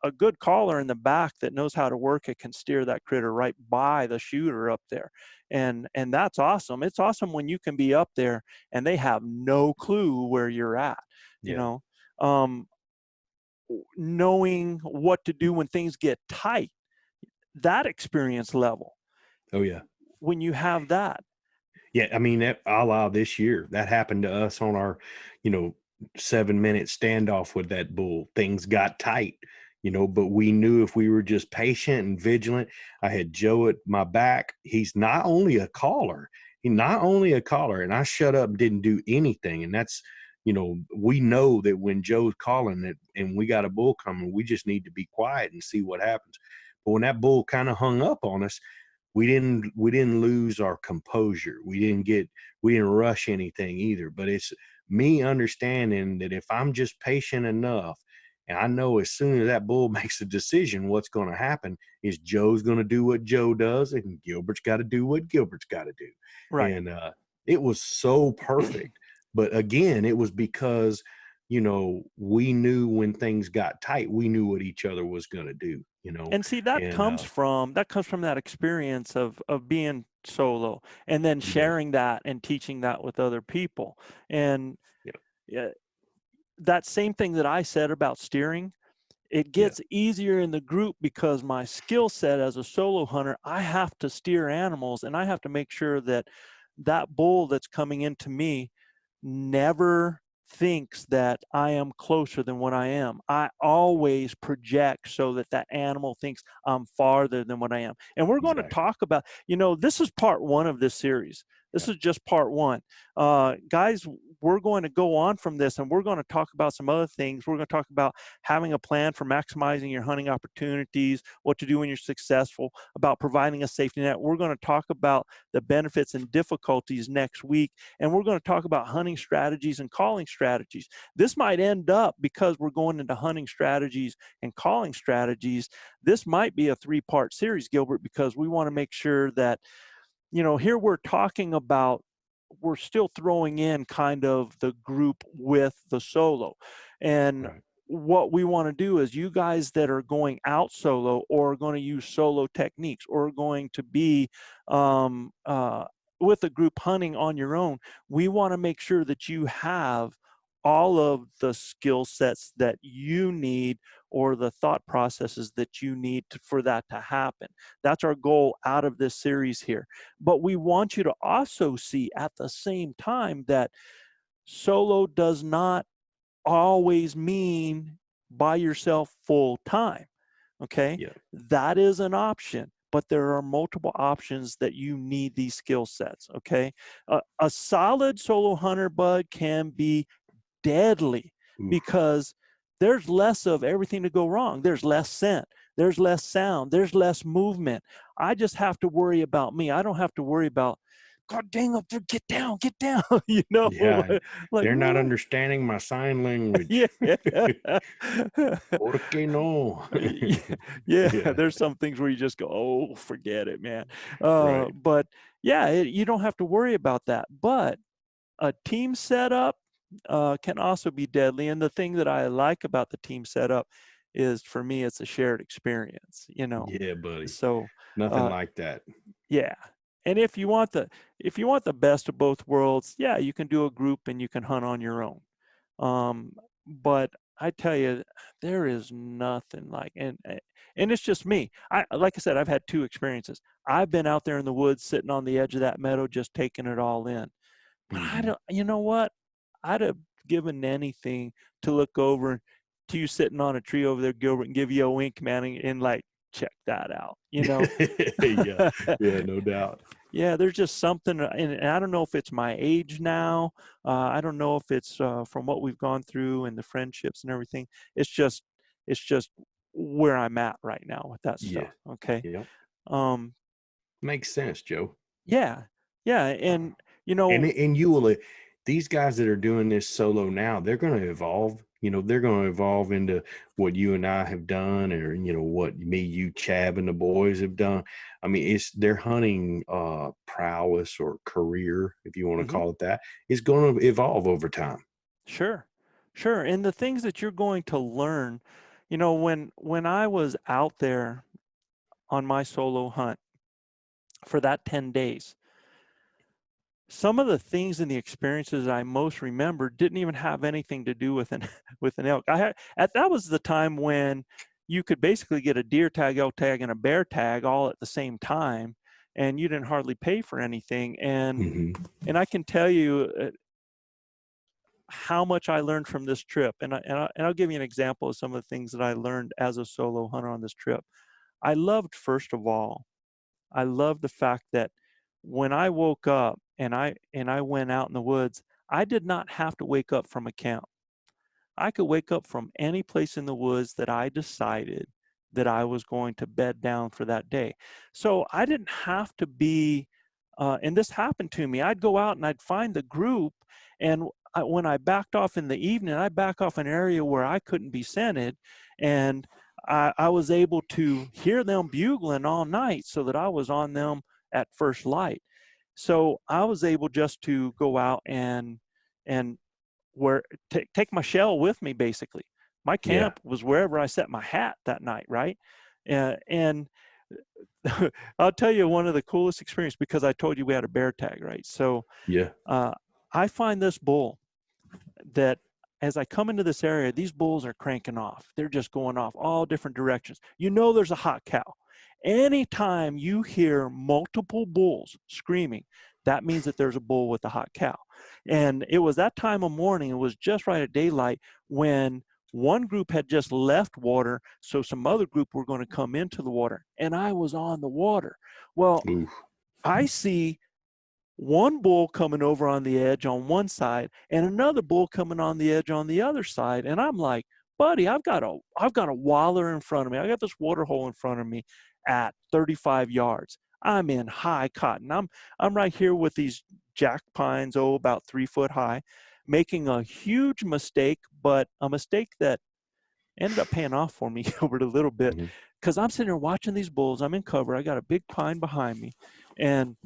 a good caller in the back that knows how to work it can steer that critter right by the shooter up there. And that's awesome. It's awesome when you can be up there and they have no clue where you're at, Yeah. um, knowing what to do when things get tight, that experience level, Oh, yeah. when you have that. Yeah. I mean, a la this year, that happened to us on our, 7-minute standoff with that bull. Things got tight, but we knew if we were just patient and vigilant. I had Joe at my back. He's not only a caller, and I shut up and didn't do anything. And that's, we know that when Joe's calling it and we got a bull coming, we just need to be quiet and see what happens. But when that bull kind of hung up on us, we didn't lose our composure. We didn't rush anything either. But it's me understanding that if I'm just patient enough, and I know as soon as that bull makes a decision, what's going to happen is Joe's going to do what Joe does, and Gilbert's got to do what Gilbert's got to do. Right. And it was so perfect. But again, it was because, we knew when things got tight, we knew what each other was going to do, And see, that comes from that experience of being solo and then sharing that and teaching that with other people. And yeah, that same thing that I said about steering, it gets easier in the group because my skill set as a solo hunter, I have to steer animals and I have to make sure that that bull that's coming into me never thinks that I am closer than what I am. I always project so that that animal thinks I'm farther than what I am. And we're going to talk about, this is part one of this series. This is just part one. Guys, we're going to go on from this and we're going to talk about some other things. We're going to talk about having a plan for maximizing your hunting opportunities, what to do when you're successful, about providing a safety net. We're going to talk about the benefits and difficulties next week. And we're going to talk about hunting strategies and calling strategies. This might end up, because we're going into hunting strategies and calling strategies, this might be a 3-part series, Gilbert, because we want to make sure that, here we're talking about, we're still throwing in kind of the group with the solo. And what we want to do is, you guys that are going out solo or are going to use solo techniques or are going to be with a group hunting on your own, we want to make sure that you have all of the skill sets that you need or the thought processes that you need for that to happen. That's our goal out of this series here. But we want you to also see at the same time that solo does not always mean by yourself full time. Okay. Yeah. That is an option, but there are multiple options that you need these skill sets. Okay. A solid solo hunter, bud, can be deadly because there's less of everything to go wrong. There's less scent, there's less sound, there's less movement. I just have to worry about me. I don't have to worry about, God dang up there, get down, Yeah, like, they're not understanding my sign language. Yeah. Por qué no? Yeah, there's some things where you just go, oh, forget it, man. Right. But yeah, you don't have to worry about that. But a team setup can also be deadly. And the thing that I like about the team setup is, for me, it's a shared experience, Yeah, buddy. So Nothing like that. yeah. And if you want the best of both worlds, yeah, you can do a group and you can hunt on your own. But I tell you, there is nothing like, and it's just me. Like I said, I've had 2 experiences. I've been out there in the woods, sitting on the edge of that meadow, just taking it all in. But I Mhm. don't, you know what? I'd have given anything to look over to you sitting on a tree over there, Gilbert, and give you a wink, man, and like, check that out, you know? Yeah, yeah, no doubt. Yeah, there's just something, and I don't know if it's my age now. I don't know if it's from what we've gone through and the friendships and everything. It's just where I'm at right now with that Yeah. stuff. Okay. Yep. Um, Makes sense, Joe. yeah, yeah, and you know, And you will these guys that are doing this solo now, they're going to evolve. They're going to evolve into what you and I have done, or what me, you, Chab, and the boys have done. I mean, it's their hunting prowess or career, if you want to mhm, call it that, is going to evolve over time. sure, sure, and the things that you're going to learn, when I was out there on my solo hunt for that 10 days. Some of the things and the experiences I most remember didn't even have anything to do with an with an elk. That was the time when you could basically get a deer tag, elk tag, and a bear tag all at the same time, and you didn't hardly pay for anything. And Hmm. I can tell you how much I learned from this trip. And I'll give you an example of some of the things that I learned as a solo hunter on this trip. I loved, first of all, I love the fact that when I woke up and I went out in the woods, I did not have to wake up from a camp. I could wake up from any place in the woods that I decided that I was going to bed down for that day. So I didn't have to be, and this happened to me. I'd go out and I'd find the group, and when I backed off in the evening, I back off an area where I couldn't be scented, and I was able to hear them bugling all night, so that I was on them at first light. So I was able just to go out and where take my shell with me. Basically, my Yeah. camp was wherever I set my hat that night, right? And I'll tell you one of the coolest experience, because I told you we had a bear tag, right? So Yeah. uh, I find this bull that, as I come into this area, these bulls are cranking off. They're just going off all different directions. There's a hot cow. Anytime you hear multiple bulls screaming, that means that there's a bull with a hot cow. And it was that time of morning, it was just right at daylight, when one group had just left water, so some other group were going to come into the water, and I was on the water. Well, Ooh. I see one bull coming over on the edge on one side and another bull coming on the edge on the other side, and I'm like, buddy, I've got a waller in front of me. I got this water hole in front of me at 35 yards. I'm in high cotton. I'm right here with these jack pines, about 3 foot high, making a huge mistake, but a mistake that ended up paying off for me over a little bit, Mhm. because I'm sitting there watching these bulls. I'm in cover. I got a big pine behind me, and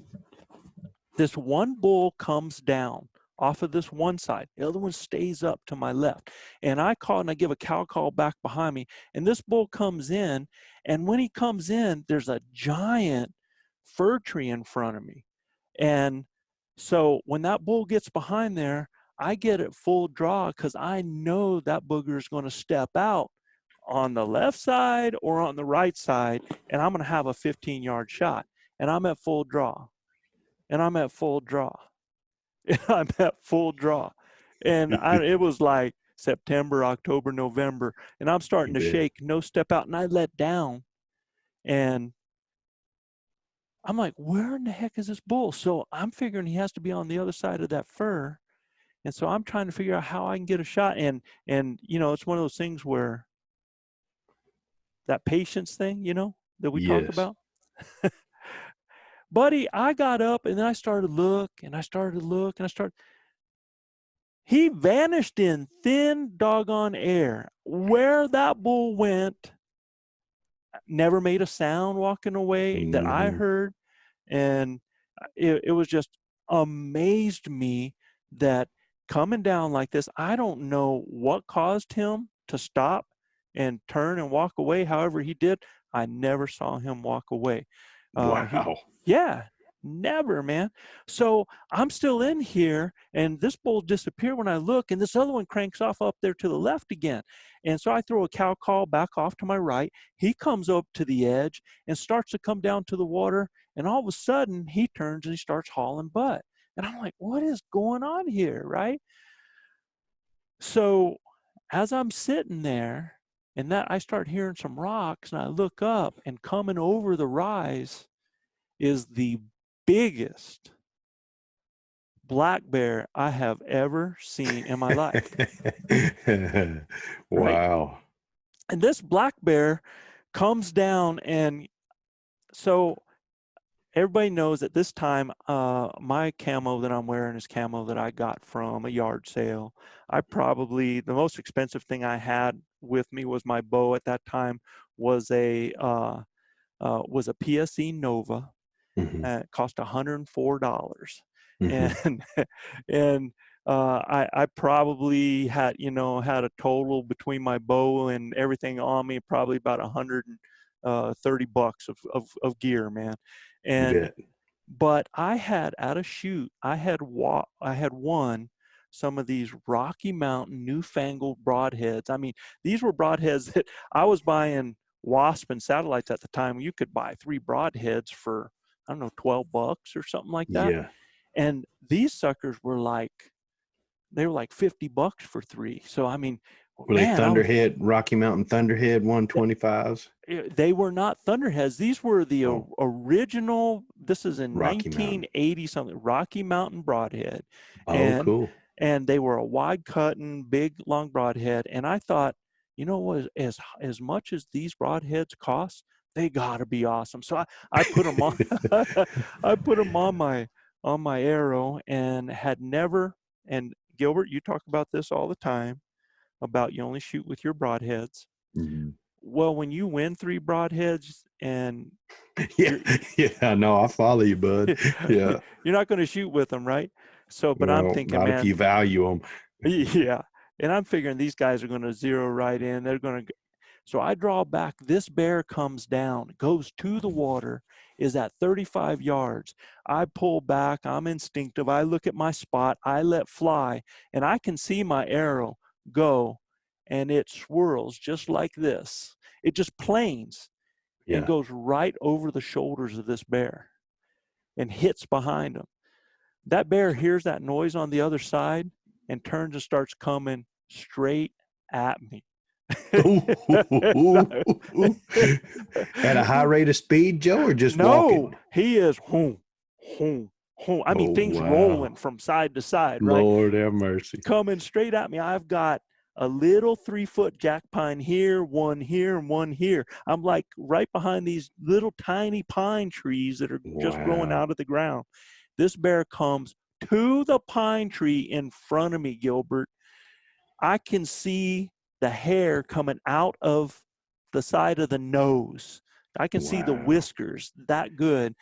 this one bull comes down off of this one side. The other one stays up to my left. And I call and I give a cow call back behind me. And this bull comes in. And when he comes in, there's a giant fir tree in front of me. And so when that bull gets behind there, I get it full draw, because I know that booger is going to step out on the left side or on the right side. And I'm going to have a 15-yard shot. And I'm at full draw. And I'm at full draw. And I'm at full draw. And it was like September, October, November, and I'm starting to Yeah. shake, no step out, and I let down. And I'm like, where in the heck is this bull? So I'm figuring he has to be on the other side of that fir. And so I'm trying to figure out how I can get a shot. And it's one of those things where that patience thing, that we talk Yes. about. Buddy, I got up and then I started to look and I started to look and he vanished in thin doggone air. Where that bull went, never made a sound walking away that I Mhm. heard. And it was just amazed me that coming down like this, I don't know what caused him to stop and turn and walk away. However he did, I never saw him walk away. He, Wow. yeah, Never, man. So I'm still in here, and this bull disappeared when I look, and this other one cranks off up there to the left again. And so I throw a cow call back off to my right. He comes up to the edge and starts to come down to the water, and all of a sudden he turns and he starts hauling butt. And I'm like, what is going on here, right? So as I'm sitting there, and that I start hearing some rocks, and I look up, and coming over the rise is the biggest black bear I have ever seen in my life. Wow. Right? And this black bear comes down, and so everybody knows at this time, my camo that I'm wearing is camo that I got from a yard sale. The most expensive thing I had with me was my bow at that time was a PSE Nova. It cost $104. And I probably had a total between my bow and everything on me, probably about $130 of gear, man. But I had at a shoot, I had won some of these Rocky Mountain newfangled broadheads. I mean, these were broadheads that I was buying Wasp and Satellites at the time. You could buy 3 broadheads for, I don't know, $12 or something like that. Yeah. And these suckers were like $50 for 3. So I mean, were they Thunderhead, Rocky Mountain Thunderhead 125s? They were not Thunderheads. These were the original. This is in 1980 something Rocky Mountain broadhead. Cool. And they were a wide cutting, big, long broadhead. And I thought, you know what? As much as these broadheads cost, they gotta be awesome. So I put them on. I put them on my arrow, and had never. And Gilbert, you talk about this all the time, about you only shoot with your broadheads. Mm-hmm. Well, when you win 3 broadheads, and I know, I follow you, bud. Yeah, you're not going to shoot with them, right? So, but I'm thinking, not man, if you value them. Yeah, and I'm figuring these guys are going to zero right in. They're going to. So I draw back. This bear comes down, goes to the water, is at 35 yards. I pull back. I'm instinctive. I look at my spot. I let fly, and I can see my arrow go, and it swirls just like this. It just planes and goes right over the shoulders of this bear and hits behind him. That bear hears that noise on the other side and turns and starts coming straight at me. At a high rate of speed, Joe, or just walking? No, he is I mean, things rolling from side to side, right? Lord have mercy. Coming straight at me. I've got a little 3-foot jack pine here, one here, and one here. I'm like right behind these little tiny pine trees that are just growing out of the ground. This bear comes to the pine tree in front of me, Gilbert. I can see the hair coming out of the side of the nose. I can see the whiskers that good.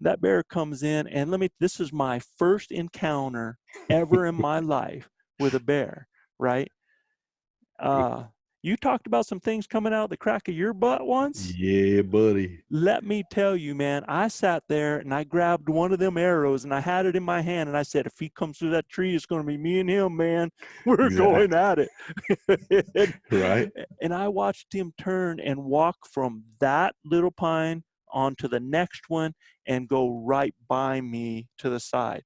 That bear comes in, and this is my first encounter ever in my life with a bear, right? You talked about some things coming out the crack of your butt once. Yeah, buddy. Let me tell you, man, I sat there and I grabbed one of them arrows and I had it in my hand, and I said, if he comes through that tree, it's going to be me and him, man. We're going at it. Right. And I watched him turn and walk from that little pine onto the next one and go right by me to the side.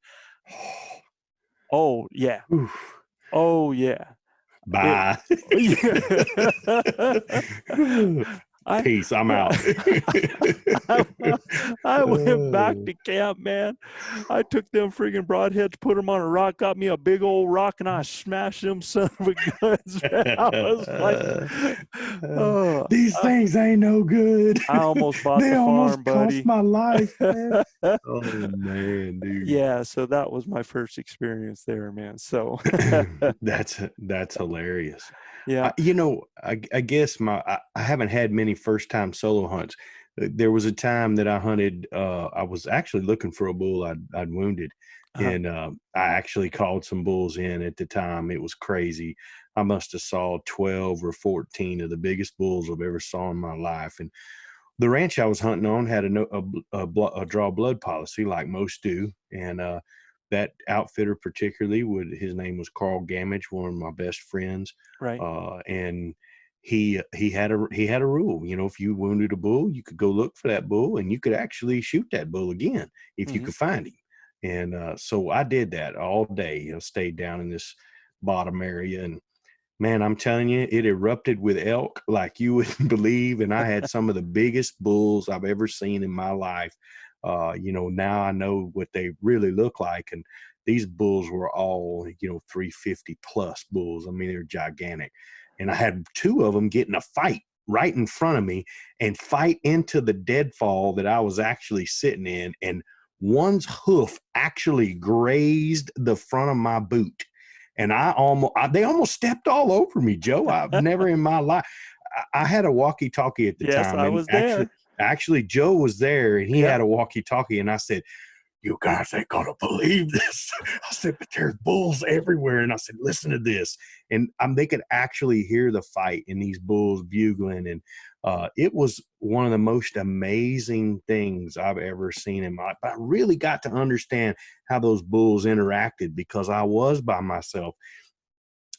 Oh, yeah. Oof. Oh, yeah. Bye. Peace. I'm out. I went back to camp, man. I took them friggin' broadheads, put them on a rock, got me a big old rock, and I smashed them son of a guns. I was like, these things ain't no good. I almost bought the farm, buddy. Cost my life, man. Oh man, dude. Yeah, so that was my first experience there, man. So that's hilarious. Yeah. I guess I haven't had many first time solo hunts. There was a time that I hunted, I was actually looking for a bull I'd wounded. And I actually called some bulls in at the time. It was crazy. I must have saw 12 or 14 of the biggest bulls I've ever saw in my life. And the ranch I was hunting on had a draw blood policy like most do. And that outfitter particularly his name was Carl Gamage, one of my best friends. Right. And he had a rule, you know, if you wounded a bull, you could go look for that bull and you could actually shoot that bull again if you could find him. And so I did that all day. You know, stayed down in this bottom area, and man, I'm telling you, it erupted with elk like you wouldn't believe. And I had some of the biggest bulls I've ever seen in my life. You know, now I know what they really look like. And these bulls were all, you know, 350 plus bulls. I mean, they're gigantic. And I had two of them get in a fight right in front of me and fight into the deadfall that I was actually sitting in. And one's hoof actually grazed the front of my boot. And they almost stepped all over me, Joe. I've never in my life. I had a walkie-talkie at the time. Yes, I was there. Actually, Joe was there, and he had a walkie-talkie. And I said, "You guys ain't gonna believe this." I said, "But there's bulls everywhere." And I said, "Listen to this." And they could actually hear the fight and these bulls bugling. And it was one of the most amazing things I've ever seen in my life. But I really got to understand how those bulls interacted because I was by myself.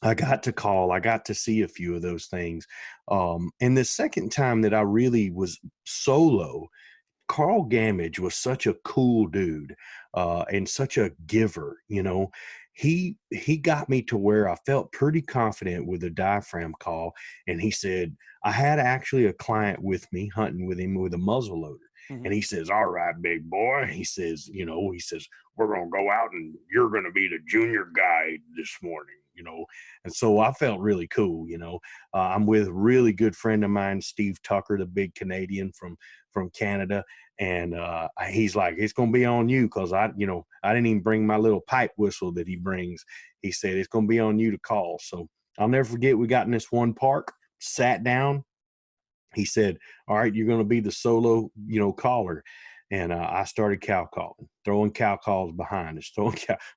I got to see a few of those things. And the second time that I really was solo, Carl Gamage was such a cool dude and such a giver, you know. He got me to where I felt pretty confident with a diaphragm call. And he said, I had actually a client with me hunting with him with a muzzle loader. And he says, "All right, big boy." He says, "We're going to go out and you're going to be the junior guide this morning." You know, and so I felt really cool. You know, I'm with a really good friend of mine, Steve Tucker, the big Canadian from Canada, and he's like, "It's gonna be on you," because I didn't even bring my little pipe whistle that he brings. He said, "It's gonna be on you to call." So I'll never forget. We got in this one park, sat down. He said, "All right, you're gonna be the solo, caller." And I started cow calling, throwing cow calls behind us.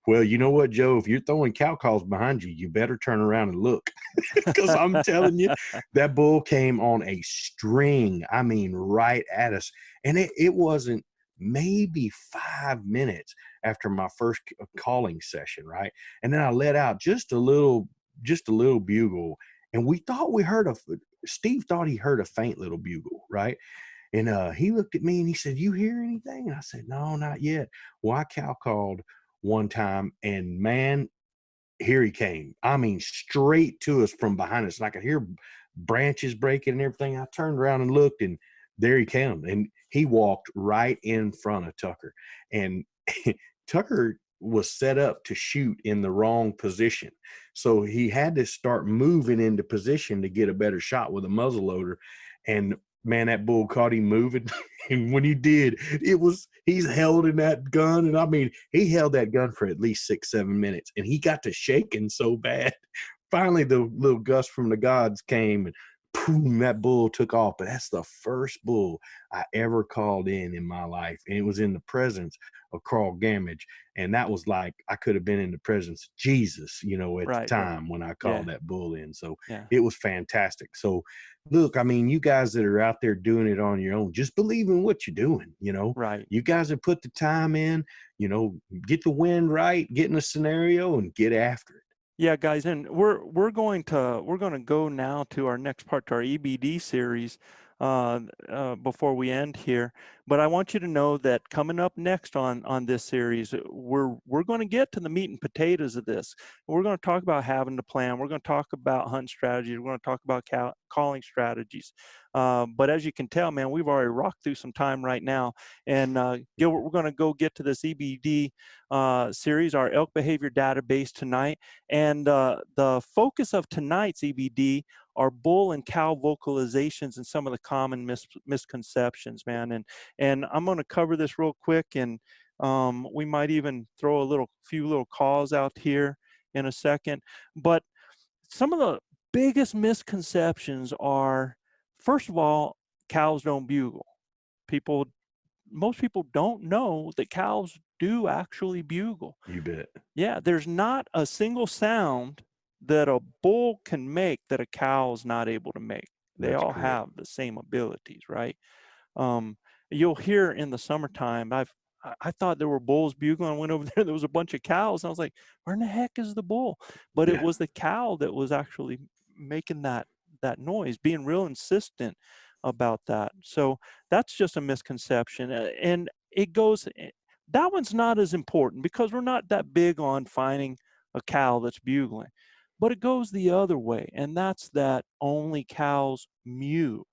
Well, you know what, Joe? If you're throwing cow calls behind you, you better turn around and look. Because I'm telling you, that bull came on a string. I mean, right at us. And it wasn't maybe 5 minutes after my first calling session, right? And then I let out just a little bugle. And Steve thought he heard a faint little bugle, right? And he looked at me and he said, "You hear anything?" And I said, "No, not yet." Well, I cow called one time, and man, here he came. I mean, straight to us from behind us. And I could hear branches breaking and everything. I turned around and looked, and there he came. And he walked right in front of Tucker. And Tucker was set up to shoot in the wrong position. So he had to start moving into position to get a better shot with a muzzle loader. And man, that bull caught him moving. And when he did, he's held in that gun. And I mean, he held that gun for at least 6-7 minutes, and he got to shaking so bad. Finally, the little gust from the gods came, and boom, that bull took off. But that's the first bull I ever called in my life. And it was in the presence of Carl Gamage. And that was like, I could have been in the presence of Jesus, at the time when I called that bull in. So it was fantastic. So look, I mean, you guys that are out there doing it on your own, just believe in what you're doing, Right. You guys have put the time in, get the wind right, get in a scenario and get after it. Yeah, guys, and we're going to go now to our next part, to our EBD series, before we end here. But I want you to know that coming up next on this series, we're going to get to the meat and potatoes of this. We're going to talk about having to plan. We're going to talk about hunt strategies. We're going to talk about calling strategies. But as you can tell, man, we've already rocked through some time right now. And Gilbert, we're going to go get to this EBD series, our elk behavior database tonight. And the focus of tonight's EBD are bull and cow vocalizations and some of the common misconceptions, man. And I'm going to cover this real quick, and we might even throw a few little calls out here in a second. But some of the biggest misconceptions are, first of all, cows don't bugle. Most people don't know that cows do actually bugle. You bet. Yeah, there's not a single sound that a bull can make that a cow is not able to make. They all have the same abilities, right? You'll hear in the summertime, I thought there were bulls bugling. I went over there was a bunch of cows. And I was like, where in the heck is the bull? But it was the cow that was actually making that noise, being real insistent about that. So that's just a misconception. And it goes, that one's not as important because we're not that big on finding a cow that's bugling. But it goes the other way, and that's that only cows mew,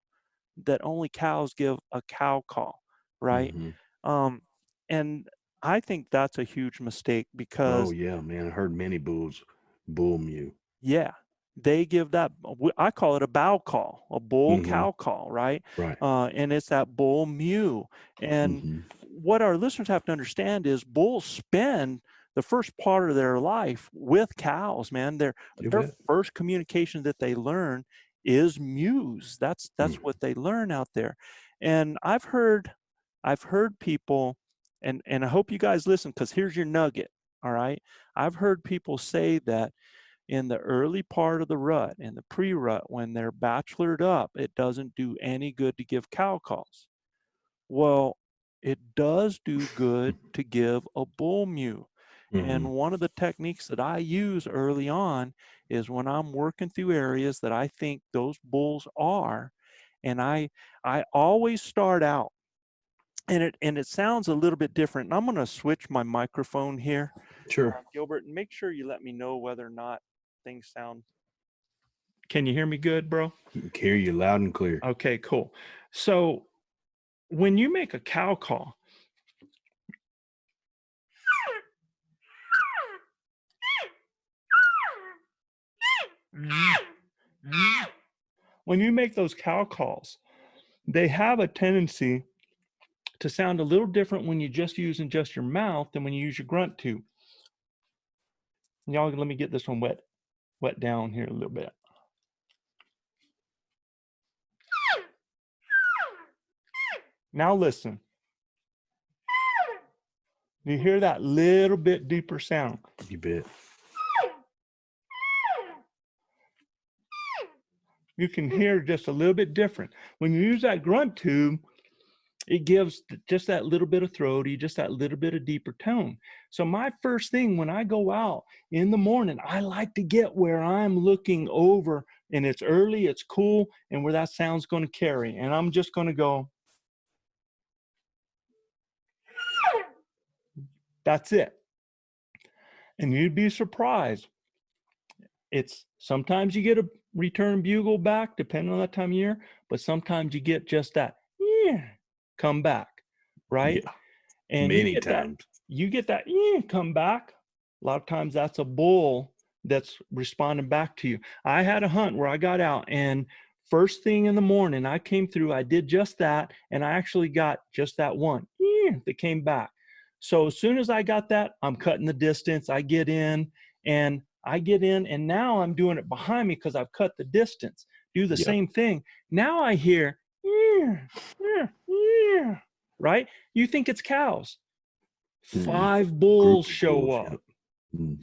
that only cows give a cow call, right? Mm-hmm. And I think that's a huge mistake because Oh yeah, man, I heard many bulls bull mew. yeah, they give that, I call it a bow call, a bull Mm-hmm. cow call, right? Right. And it's that bull mew. And Mm-hmm. what our listeners have to understand is bulls spend the first part of their life with cows, man. Their first communication that they learn is mews. That's what they learn out there. And I've heard people, and I hope you guys listen, because here's your nugget. All right. I've heard people say that in the early part of the rut, in the pre-rut, when they're bachelored up, it doesn't do any good to give cow calls. Well, it does do good to give a bull mew. Mm-hmm. And one of the techniques that I use early on is when I'm working through areas that I think those bulls are, and I always start out, and it sounds a little bit different. And I'm going to switch my microphone here, Sure. Gilbert, and make sure you let me know whether or not things sound. Can you hear me good, bro? I can hear you loud and clear. Okay, cool. So when you make a cow call, when you make those cow calls, they have a tendency to sound a little different when you're just using just your mouth than when you use your grunt tube. Y'all, let me get this one wet down here a little bit. Now listen. You hear that little bit deeper sound? You bet. You can hear just a little bit different. When you use that grunt tube, it gives just that little bit of throaty, just that little bit of deeper tone. So my first thing when I go out in the morning, I like to get where I'm looking over and it's early, it's cool, and where that sound's going to carry. And I'm just going to go. That's it. And you'd be surprised. It's sometimes you get a return bugle back, depending on that time of year, but sometimes you get just that come back, right? Yeah. And many times you get that come back. A lot of times that's a bull that's responding back to you. I had a hunt where I got out, and first thing in the morning I came through, I did just that, and I actually got just that one that came back. So as soon as I got that, I'm cutting the distance. I get in, and now I'm doing it behind me because I've cut the distance. Do the same thing. Now I hear, right? You think it's cows. 5 bulls show up.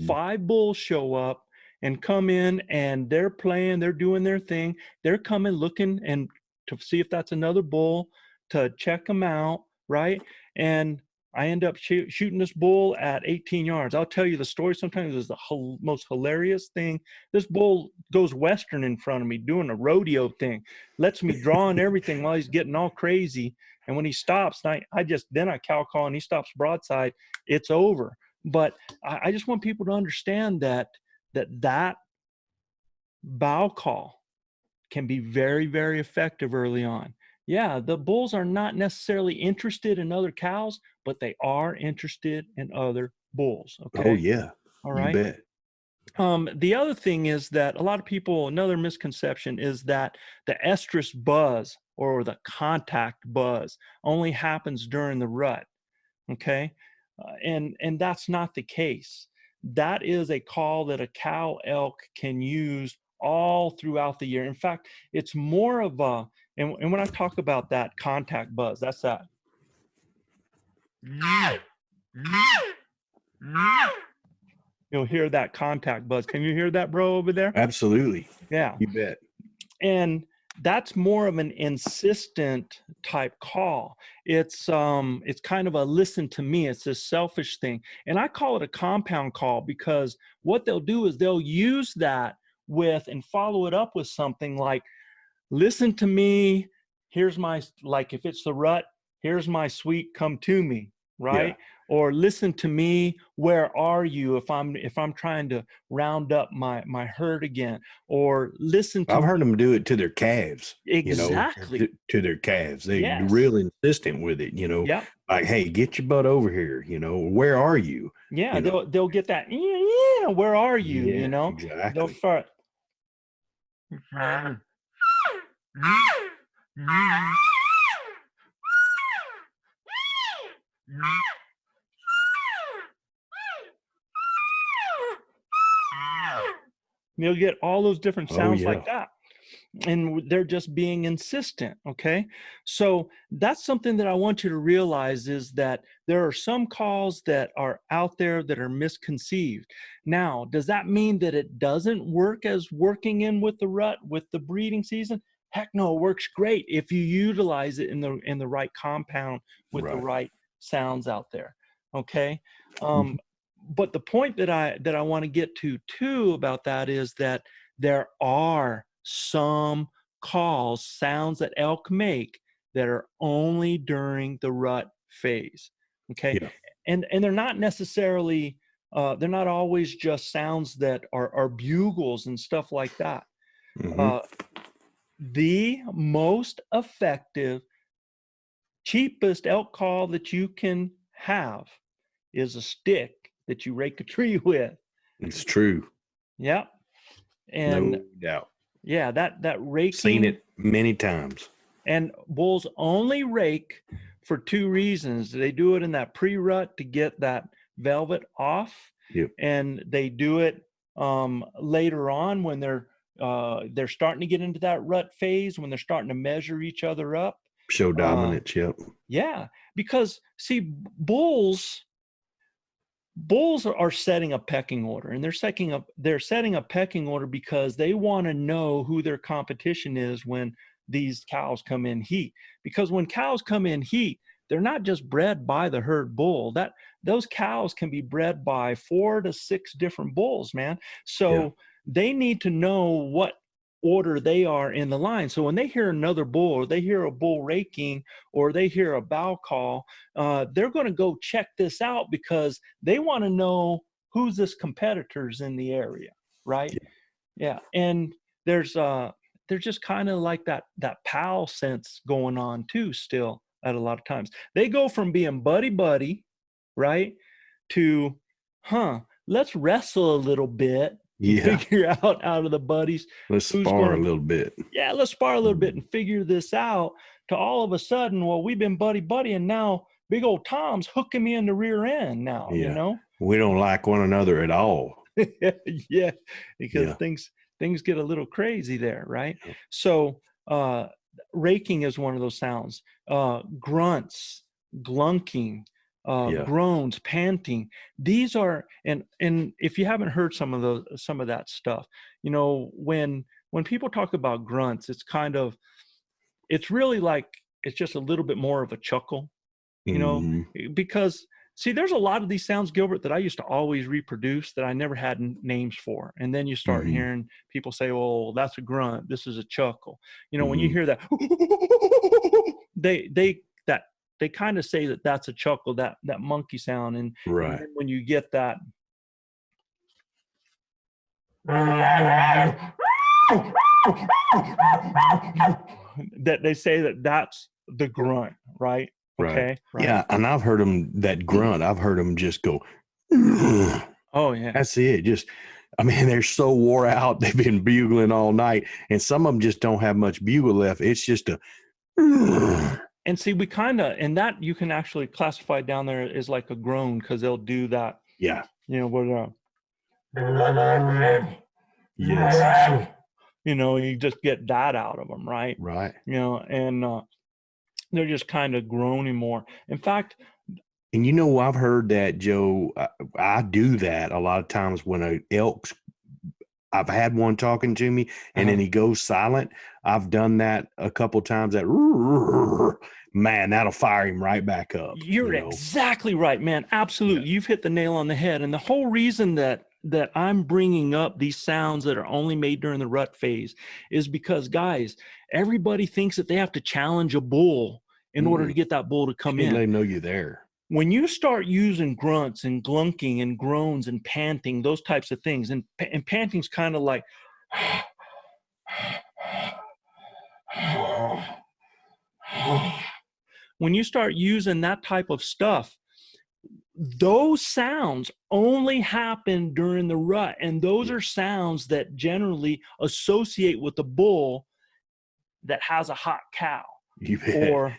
5 bulls show up and come in, and they're playing, they're doing their thing. They're coming looking and to see if that's another bull, to check them out, right? And I end up shooting this bull at 18 yards. I'll tell you the story. Sometimes it's the most hilarious thing. This bull goes western in front of me doing a rodeo thing, lets me draw and everything while he's getting all crazy. And when he stops, I cow call and he stops broadside. It's over. But I just want people to understand that bow call can be very, very effective early on. Yeah, the bulls are not necessarily interested in other cows, but they are interested in other bulls. Okay. Oh yeah. All right. You bet. The other thing is that a lot of people, another misconception is that the estrus buzz or the contact buzz only happens during the rut. Okay. And that's not the case. That is a call that a cow elk can use all throughout the year. In fact, it's more of a, and when I talk about that contact buzz, that's that. You'll hear that contact buzz. Can you hear that, bro, over there? Absolutely. Yeah. You bet. And that's more of an insistent type call. It's kind of a listen to me. It's a selfish thing. And I call it a compound call because what they'll do is they'll use that with and follow it up with something like, listen to me. Here's my, like if it's the rut, here's my sweet, come to me, right? Yeah. Or listen to me, where are you? If I'm trying to round up my herd again, or listen to I've heard them do it to their calves. Exactly. You know, to their calves. They're Yes. real insistent with it, you know. Yep. Like, hey, get your butt over here, you know, where are you? Yeah, You know? they'll get that, yeah, where are you? Yeah, You know, exactly. they'll start. You'll get all those different sounds like that. And they're just being insistent. Okay. So that's something that I want you to realize is that there are some calls that are out there that are misconceived. Now, does that mean that it doesn't work as working in with the rut, with the breeding season? Heck no, it works great if you utilize it in the right compound with the right sounds out there. Okay. But the point that I want to get to too about that is that there are some calls, sounds that elk make that are only during the rut phase. Okay. Yeah. And they're not necessarily, they're not always just sounds that are bugles and stuff like that. The most effective, cheapest elk call that you can have is a stick that you rake a tree with. It's true. Yep. And no doubt. Yeah, that raking. Seen it many times. And bulls only rake for two reasons. They do it in that pre-rut to get that velvet off. Yep. And they do it later on when they're starting to get into that rut phase, when they're starting to measure each other up. Show dominance, yep. Yeah, because see, bulls are setting a pecking order, and they're setting a pecking order because they want to know who their competition is when these cows come in heat. Because when cows come in heat, they're not just bred by the herd bull. Those cows can be bred by 4 to 6 different bulls, man. So they need to know what order they are in the line. So when they hear another bull, or they hear a bull raking, or they hear a bow call, they're going to go check this out because they want to know who's this competitors in the area, right? Yeah. And there's just kind of like that pal sense going on too still at a lot of times. They go from being buddy, right, to, let's wrestle a little bit. Figure out of the buddies. Let's spar a little bit. Yeah, let's spar a little bit and figure this out. To all of a sudden, well, we've been buddy, and now big old Tom's hooking me in the rear end now, you know? We don't like one another at all. Yeah, because things get a little crazy there, right? Yeah. So raking is one of those sounds. Grunts, glunking, groans, panting. These are, and if you haven't heard some of that stuff, you know, when people talk about grunts, it's really like, it's just a little bit more of a chuckle, you know, because see, there's a lot of these sounds, Gilbert, that I used to always reproduce that I never had names for. And then you start hearing people say, oh, that's a grunt, this is a chuckle. You know, when you hear that, they kind of say that that's a chuckle, that monkey sound. And, and then when you get that, that they say that that's the grunt, right? Okay. Right. Yeah. And I've heard them, that grunt, I've heard them just go, oh yeah. That's it. Just, I mean, they're so wore out. They've been bugling all night, and some of them just don't have much bugle left. It's just a, and see, we kind of, and that you can actually classify down there as like a groan, because they'll do that. Yeah. You know, what? Yes. You know, you just get that out of them, right? Right. You know, and they're just kind of groaning more. In fact, and you know, I've heard that, Joe. I do that a lot of times when I've had one talking to me, and then he goes silent. I've done that a couple times. That man, that'll fire him right back up. You're exactly right, man. Absolutely. Yeah. You've hit the nail on the head. And the whole reason that I'm bringing up these sounds that are only made during the rut phase is because, guys, everybody thinks that they have to challenge a bull in order to get that bull to come in. They know you're there. When you start using grunts and glunking and groans and panting, those types of things, and panting's kind of like, when you start using that type of stuff, those sounds only happen during the rut. And those are sounds that generally associate with a bull that has a hot cow. Or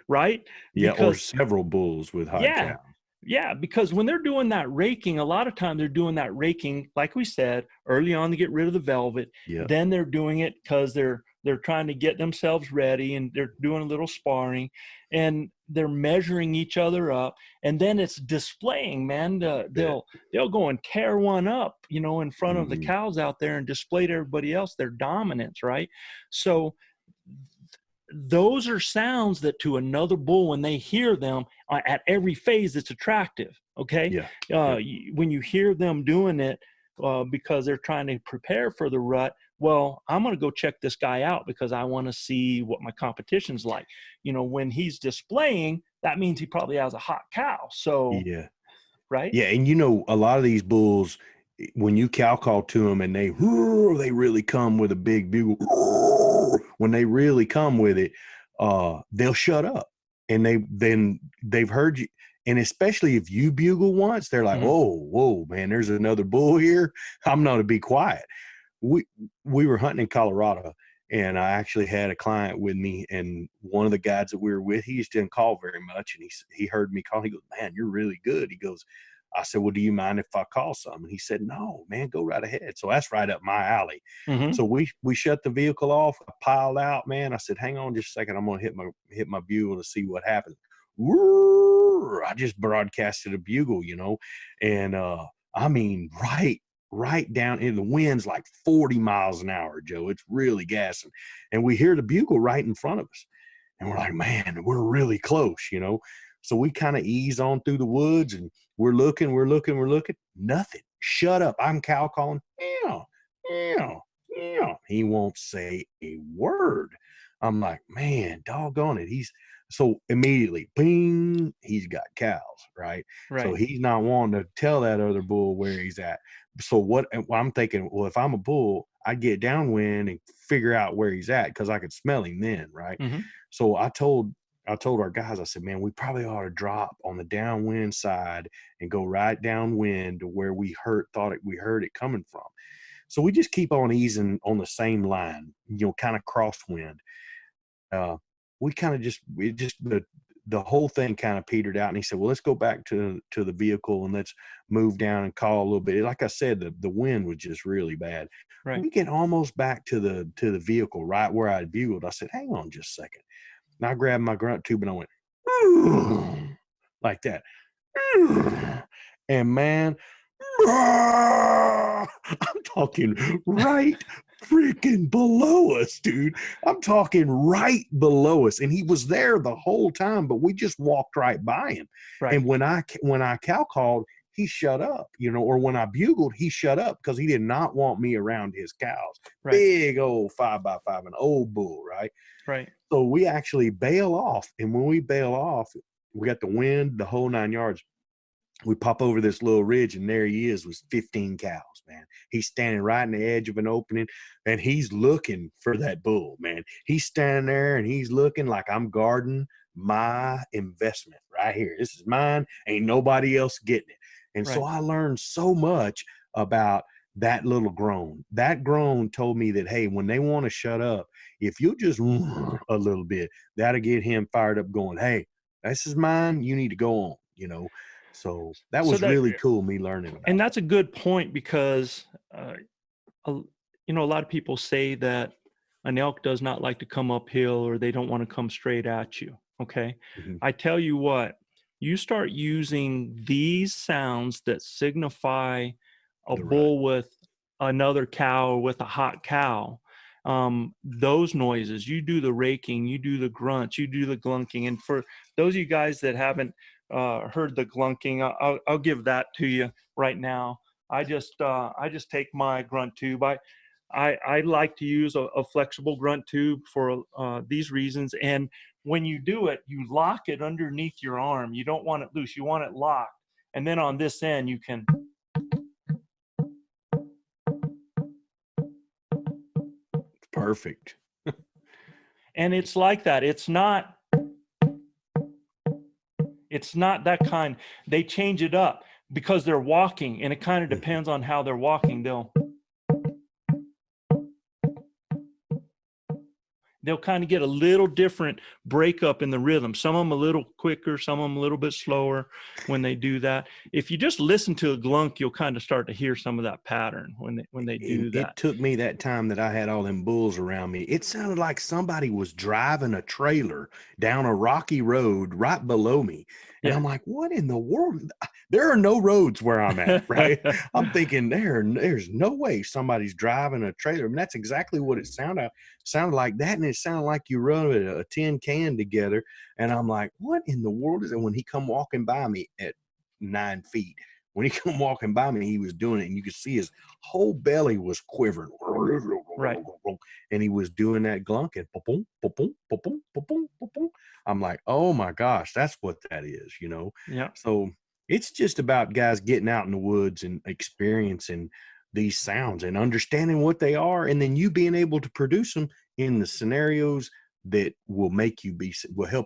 right? Yeah, because, or several bulls with hot cows. Yeah, because when they're doing that raking, a lot of time they're doing that raking, like we said, early on to get rid of the velvet. Yeah. Then they're doing it because they're trying to get themselves ready, and they're doing a little sparring, and they're measuring each other up, and then it's displaying, man. They'll go and tear one up, in front of the cows out there and display to everybody else their dominance, right? So those are sounds that to another bull, when they hear them at every phase, it's attractive. Okay. When you hear them doing it because they're trying to prepare for the rut, well, I'm going to go check this guy out because I want to see what my competition's like. When he's displaying, that means he probably has a hot cow. So, right. Yeah. And a lot of these bulls, when you cow call to them and they really come with a big bugle, when they really come with it, they'll shut up, and they've heard you. And especially if you bugle once, they're like, whoa, man, there's another bull here. I'm not to be quiet. We were hunting in Colorado, and I actually had a client with me, and one of the guides that we were with, he just didn't call very much. And he heard me call. He goes, man, you're really good. He goes, I said, well, do you mind if I call some? And he said, no, man, go right ahead. So that's right up my alley. So we shut the vehicle off. I piled out, man. I said, hang on just a second. I'm going to hit my bugle to see what happens. I just broadcasted a bugle, and I mean, right down in the wind's like 40 miles an hour, Joe. It's really gassing. And we hear the bugle right in front of us. And we're like, man, we're really close, So we kind of ease on through the woods, and we're looking. Nothing. Shut up. I'm cow calling. He won't say a word. I'm like, man, doggone it. So immediately, bing, he's got cows, right? So he's not wanting to tell that other bull where he's at. So I'm thinking, well, if I'm a bull, I'd get downwind and figure out where he's at because I could smell him then, right? So I told our guys, I said, man, we probably ought to drop on the downwind side and go right downwind to where we heard it coming from. So we just keep on easing on the same line, kind of crosswind. We kind of the whole thing kind of petered out. And he said, well, let's go back to the vehicle and let's move down and call a little bit. Like I said, the wind was just really bad. Right. We get almost back to the vehicle right where I bugled. I said, hang on just a second. And I grabbed my grunt tube and I went like that. And man, I'm talking right freaking below us, dude. I'm talking right below us. And he was there the whole time, but we just walked right by him. Right. And when I cow called, he shut up, or when I bugled, he shut up because he did not want me around his cows. Right. Big old 5x5, an old bull, right? Right. So we actually bail off. And when we bail off, we got the wind, the whole 9 yards. We pop over this little ridge, and there he is with 15 cows, man. He's standing right in the edge of an opening, and he's looking for that bull, man. He's standing there, and he's looking like I'm guarding my investment right here. This is mine. Ain't nobody else getting it. And so I learned so much about that little groan. That groan told me that, hey, when they want to shut up, if you just a little bit, that'll get him fired up going, hey, this is mine. You need to go on, So that was really cool, me learning about and that's a good point because, a lot of people say that an elk does not like to come uphill or they don't want to come straight at you, okay? I tell you what, you start using these sounds that signify a bull with another cow or with a hot cow, those noises. You do the raking, you do the grunts, you do the glunking. And for those of you guys that haven't heard the glunking, I'll give that to you right now. I just take my grunt tube. I like to use a flexible grunt tube for these reasons. And when you do it, you lock it underneath your arm. You don't want it loose. You want it locked. And then on this end, you can. Perfect. And it's like that. It's not that kind. They change it up because they're walking, and it kind of depends on how they're walking. They'll kind of get a little different breakup in the rhythm. Some of them a little quicker, some of them a little bit slower when they do that. If you just listen to a glunk, you'll kind of start to hear some of that pattern when they do that. It took me that time that I had all them bulls around me. It sounded like somebody was driving a trailer down a rocky road right below me. And I'm like, what in the world? There are no roads where I'm at, right? I'm thinking there's no way somebody's driving a trailer. I mean, that's exactly what it sounded like that. And it sounded like you run a tin can together. And I'm like, what in the world is it? When he come walking by me at 9 feet, when he come walking by me, he was doing it, and you could see his whole belly was quivering. Right. And he was doing that glunking. I'm like, oh my gosh, that's what that is, you know? Yeah. So it's just about guys getting out in the woods and experiencing these sounds and understanding what they are, and then you being able to produce them in the scenarios that will help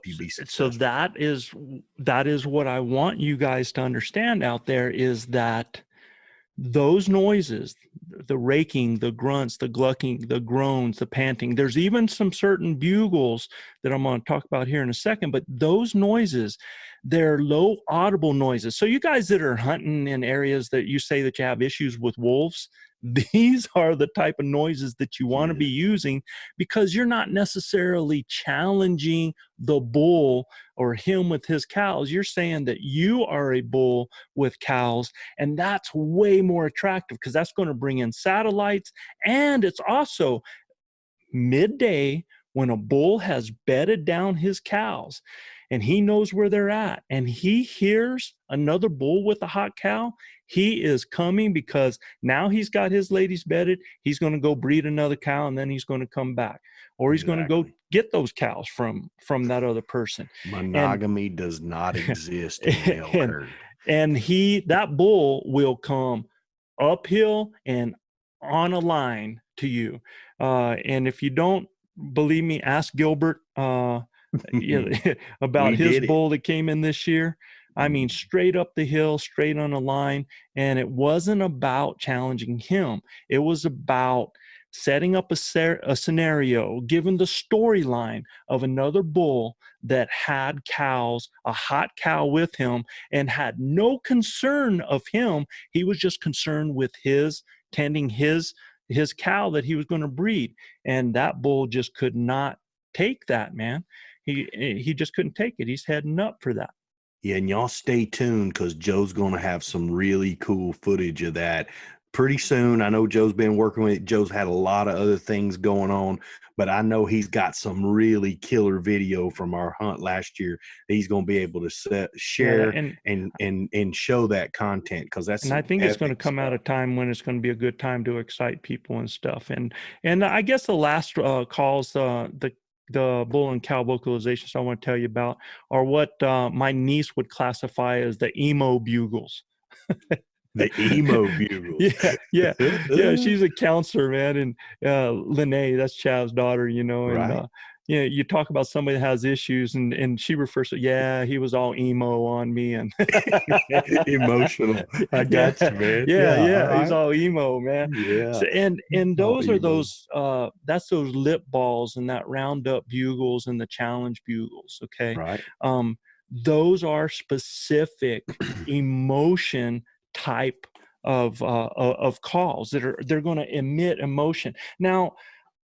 you be successful. So that is what I want you guys to understand out there, is that those noises, the raking, the grunts, the glucking, the groans, the panting, there's even some certain bugles that I'm going to talk about here in a second, but those noises, they're low audible noises. So you guys that are hunting in areas that you say that you have issues with wolves, these are the type of noises that you want to be using, because you're not necessarily challenging the bull or him with his cows. You're saying that you are a bull with cows, and that's way more attractive because that's going to bring in satellites. And it's also midday when a bull has bedded down his cows and he knows where they're at, and he hears another bull with a hot cow, he is coming, because now he's got his ladies bedded. He's going to go breed another cow, and then he's going to come back, or he's going to go get those cows from that other person. Monogamy does not exist in the elk herd. And that bull will come uphill and on a line to you. And if you don't believe me, ask Gilbert about his bull that came in this year. I mean, straight up the hill, straight on a line. And it wasn't about challenging him. It was about setting up a scenario, given the storyline of another bull that had cows, a hot cow with him, and had no concern of him. He was just concerned with tending his cow that he was going to breed. And that bull just could not take that, man. He just couldn't take it. He's heading up for that. Yeah, and y'all stay tuned, because Joe's going to have some really cool footage of that pretty soon. I know Joe's been working with it. Joe's had a lot of other things going on, but I know he's got some really killer video from our hunt last year that he's going to be able to share and show that content, because that's. And I think it's going to come out a time when it's going to be a good time to excite people and stuff. And I guess the last calls, the bull and cow vocalizations I want to tell you about are what my niece would classify as the emo bugles. The emo bugles. Yeah. She's a counselor, man. And Lene, that's Chav's daughter, you know, and right. You talk about somebody that has issues, and she refers to, he was all emo on me and emotional. I got you, man. Yeah. He's all emo, man. Yeah. So, and those are those that's those lip balls and that roundup bugles and the challenge bugles. Okay. Right. Those are specific emotion type of calls they're going to emit emotion. Now,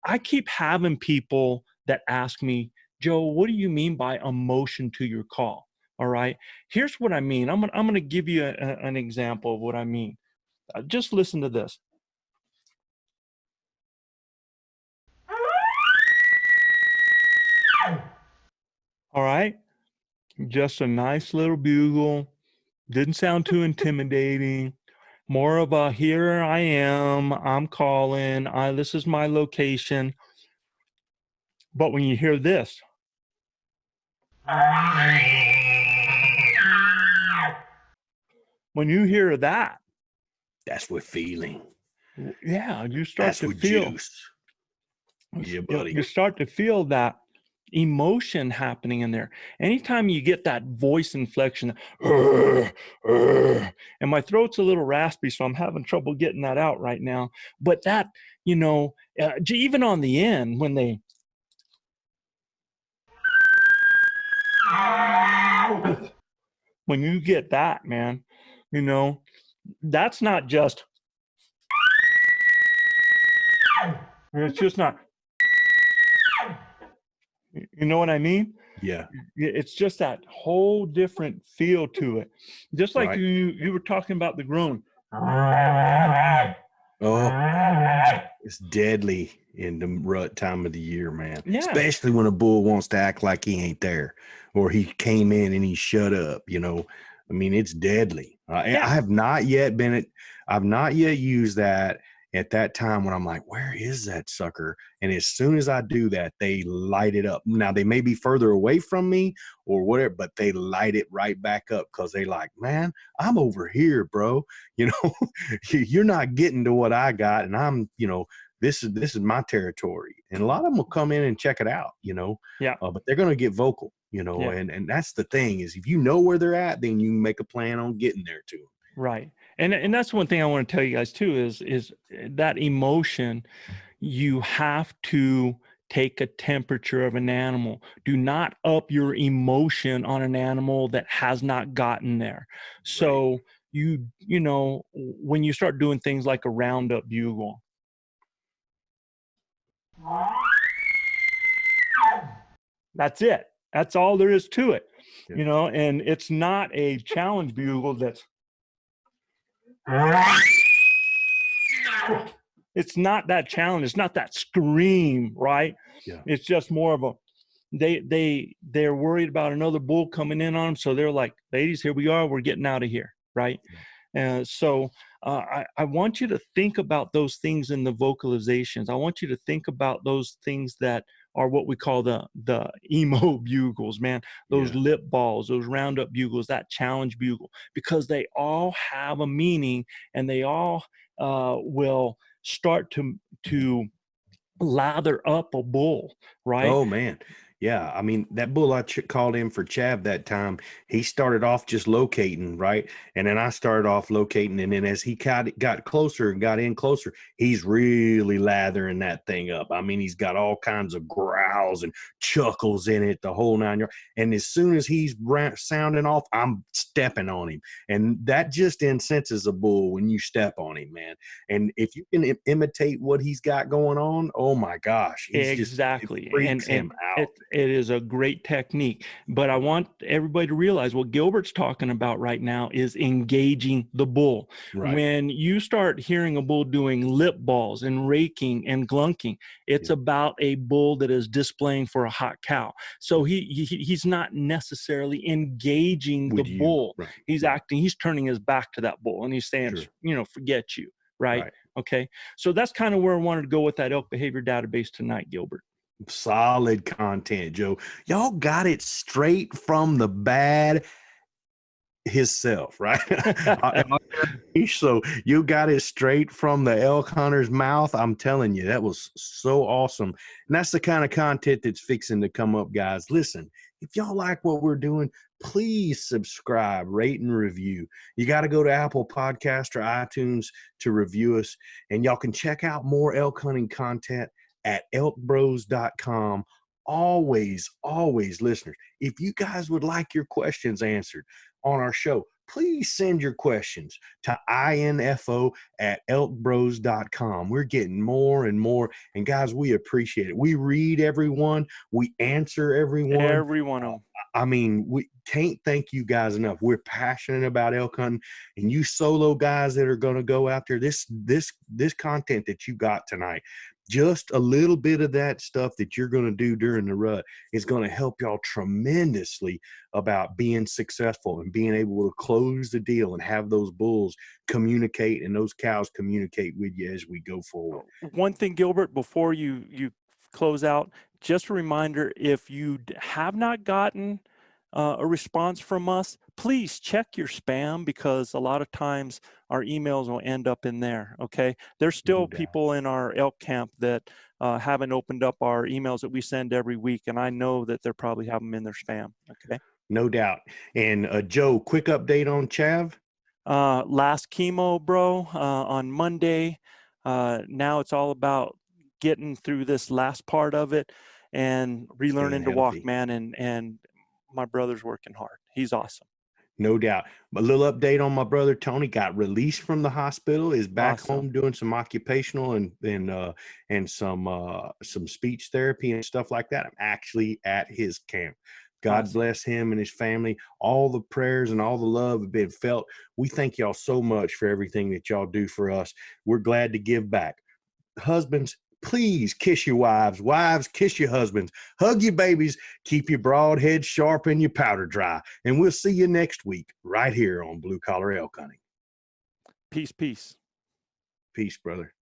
I keep having people that ask me, Joe, what do you mean by emotion to your call? All right, here's what I mean. I'm going to give you an example of what I mean. Just listen to this. All right. Just a nice little bugle. Didn't sound too intimidating. More of a here I am, I'm calling, this is my location. But when you hear this, when you hear that, that's with feeling. Yeah, you start That's to with feel. juice. Yeah, buddy. You start to feel that emotion happening in there. Anytime you get that voice inflection, and my throat's a little raspy, so I'm having trouble getting that out right now. But that, even on the end, when they, when you get that, man, that's not just, it's just not, you know what I mean? Yeah. It's just that whole different feel to it. Just like Right. you were talking about the groan. Oh, it's deadly in the rut time of the year, man. Yeah. Especially when a bull wants to act like he ain't there, or he came in and he shut up. I mean, it's deadly. Yeah. I've not yet used that at that time when I'm like, where is that sucker? And as soon as I do that, they light it up. Now they may be further away from me or whatever, but they light it right back up because they like, man, I'm over here, bro. You're not getting to what I got, and I'm, this is my territory. And a lot of them will come in and check it out, Yeah. But they're gonna get vocal, and that's the thing is if you know where they're at, then you make a plan on getting there to them. Right. And that's one thing I want to tell you guys too is that emotion, you have to take a temperature of an animal. Do not up your emotion on an animal that has not gotten there. So when you start doing things like a roundup bugle, that's it. That's all there is to it. Yeah. And it's not a challenge bugle that's, it's not that challenge. It's not that scream, right? Yeah. It's just more of a, they're worried about another bull coming in on them. So they're like, ladies, here we are. We're getting out of here. Right. And so I want you to think about those things in the vocalizations. I want you to think about those things that are what we call the emo bugles, man, those lip balls, those roundup bugles, that challenge bugle, because they all have a meaning and they all will start to lather up a bull, right? Oh, man. Yeah, I mean, that bull I called in for Chav that time, he started off just locating, right? And then I started off locating, and then as he got closer and got in closer, he's really lathering that thing up. I mean, he's got all kinds of growls and chuckles in it, the whole 9 yards. And as soon as he's sounding off, I'm stepping on him. And that just incenses a bull when you step on him, man. And if you can imitate what he's got going on, oh my gosh. Exactly. It freaks him out. It is a great technique, but I want everybody to realize what Gilbert's talking about right now is engaging the bull. Right. When you start hearing a bull doing lip balls and raking and glunking, it's about a bull that is displaying for a hot cow. So he's not necessarily engaging the bull. Right. He's acting, he's turning his back to that bull and he's saying, forget you. Right. Okay. So that's kind of where I wanted to go with that elk behavior database tonight, Gilbert. Solid content, Joe. Y'all got it straight from the bad himself, right? So you got it straight from the elk hunter's mouth. I'm telling you, that was so awesome. And that's the kind of content that's fixing to come up, guys. Listen, if y'all like what we're doing, please subscribe, rate, and review. You got to go to Apple Podcast or iTunes to review us. And y'all can check out more elk hunting content at ElkBros.com. Always, listeners, if you guys would like your questions answered on our show, please send your questions to info@ElkBros.com. We're getting more and more. And guys, we appreciate it. We read everyone. We answer everyone. Every one of them. I mean, we can't thank you guys enough. We're passionate about elk hunting, and you solo guys that are going to go out there, this content that you got tonight, just a little bit of that stuff that you're going to do during the rut is going to help y'all tremendously about being successful and being able to close the deal and have those bulls communicate and those cows communicate with you as we go forward. One thing, Gilbert, before you close out, just a reminder, if you have not gotten a response from us, please check your spam, because a lot of times our emails will end up in there. Okay, there's still people in our elk camp that haven't opened up our emails that we send every week, and I know that they probably have them in their spam. Okay, no doubt. And Joe, quick update on Chav. Last chemo, bro, on Monday. Now it's all about getting through this last part of it and relearning to walk, man. And my brother's working hard. He's awesome. No doubt. A little update on my brother Tony. Got released from the hospital, is back home doing some occupational and some speech therapy and stuff like that. I'm actually at his camp. God bless him and his family. All the prayers and all the love have been felt. We thank y'all so much for everything that y'all do for us. We're glad to give back. Husbands, please kiss your wives. Wives, kiss your husbands. Hug your babies. Keep your broad head sharp and your powder dry. And we'll see you next week right here on Blue Collar Elk Hunting. Peace, peace. Peace, brother.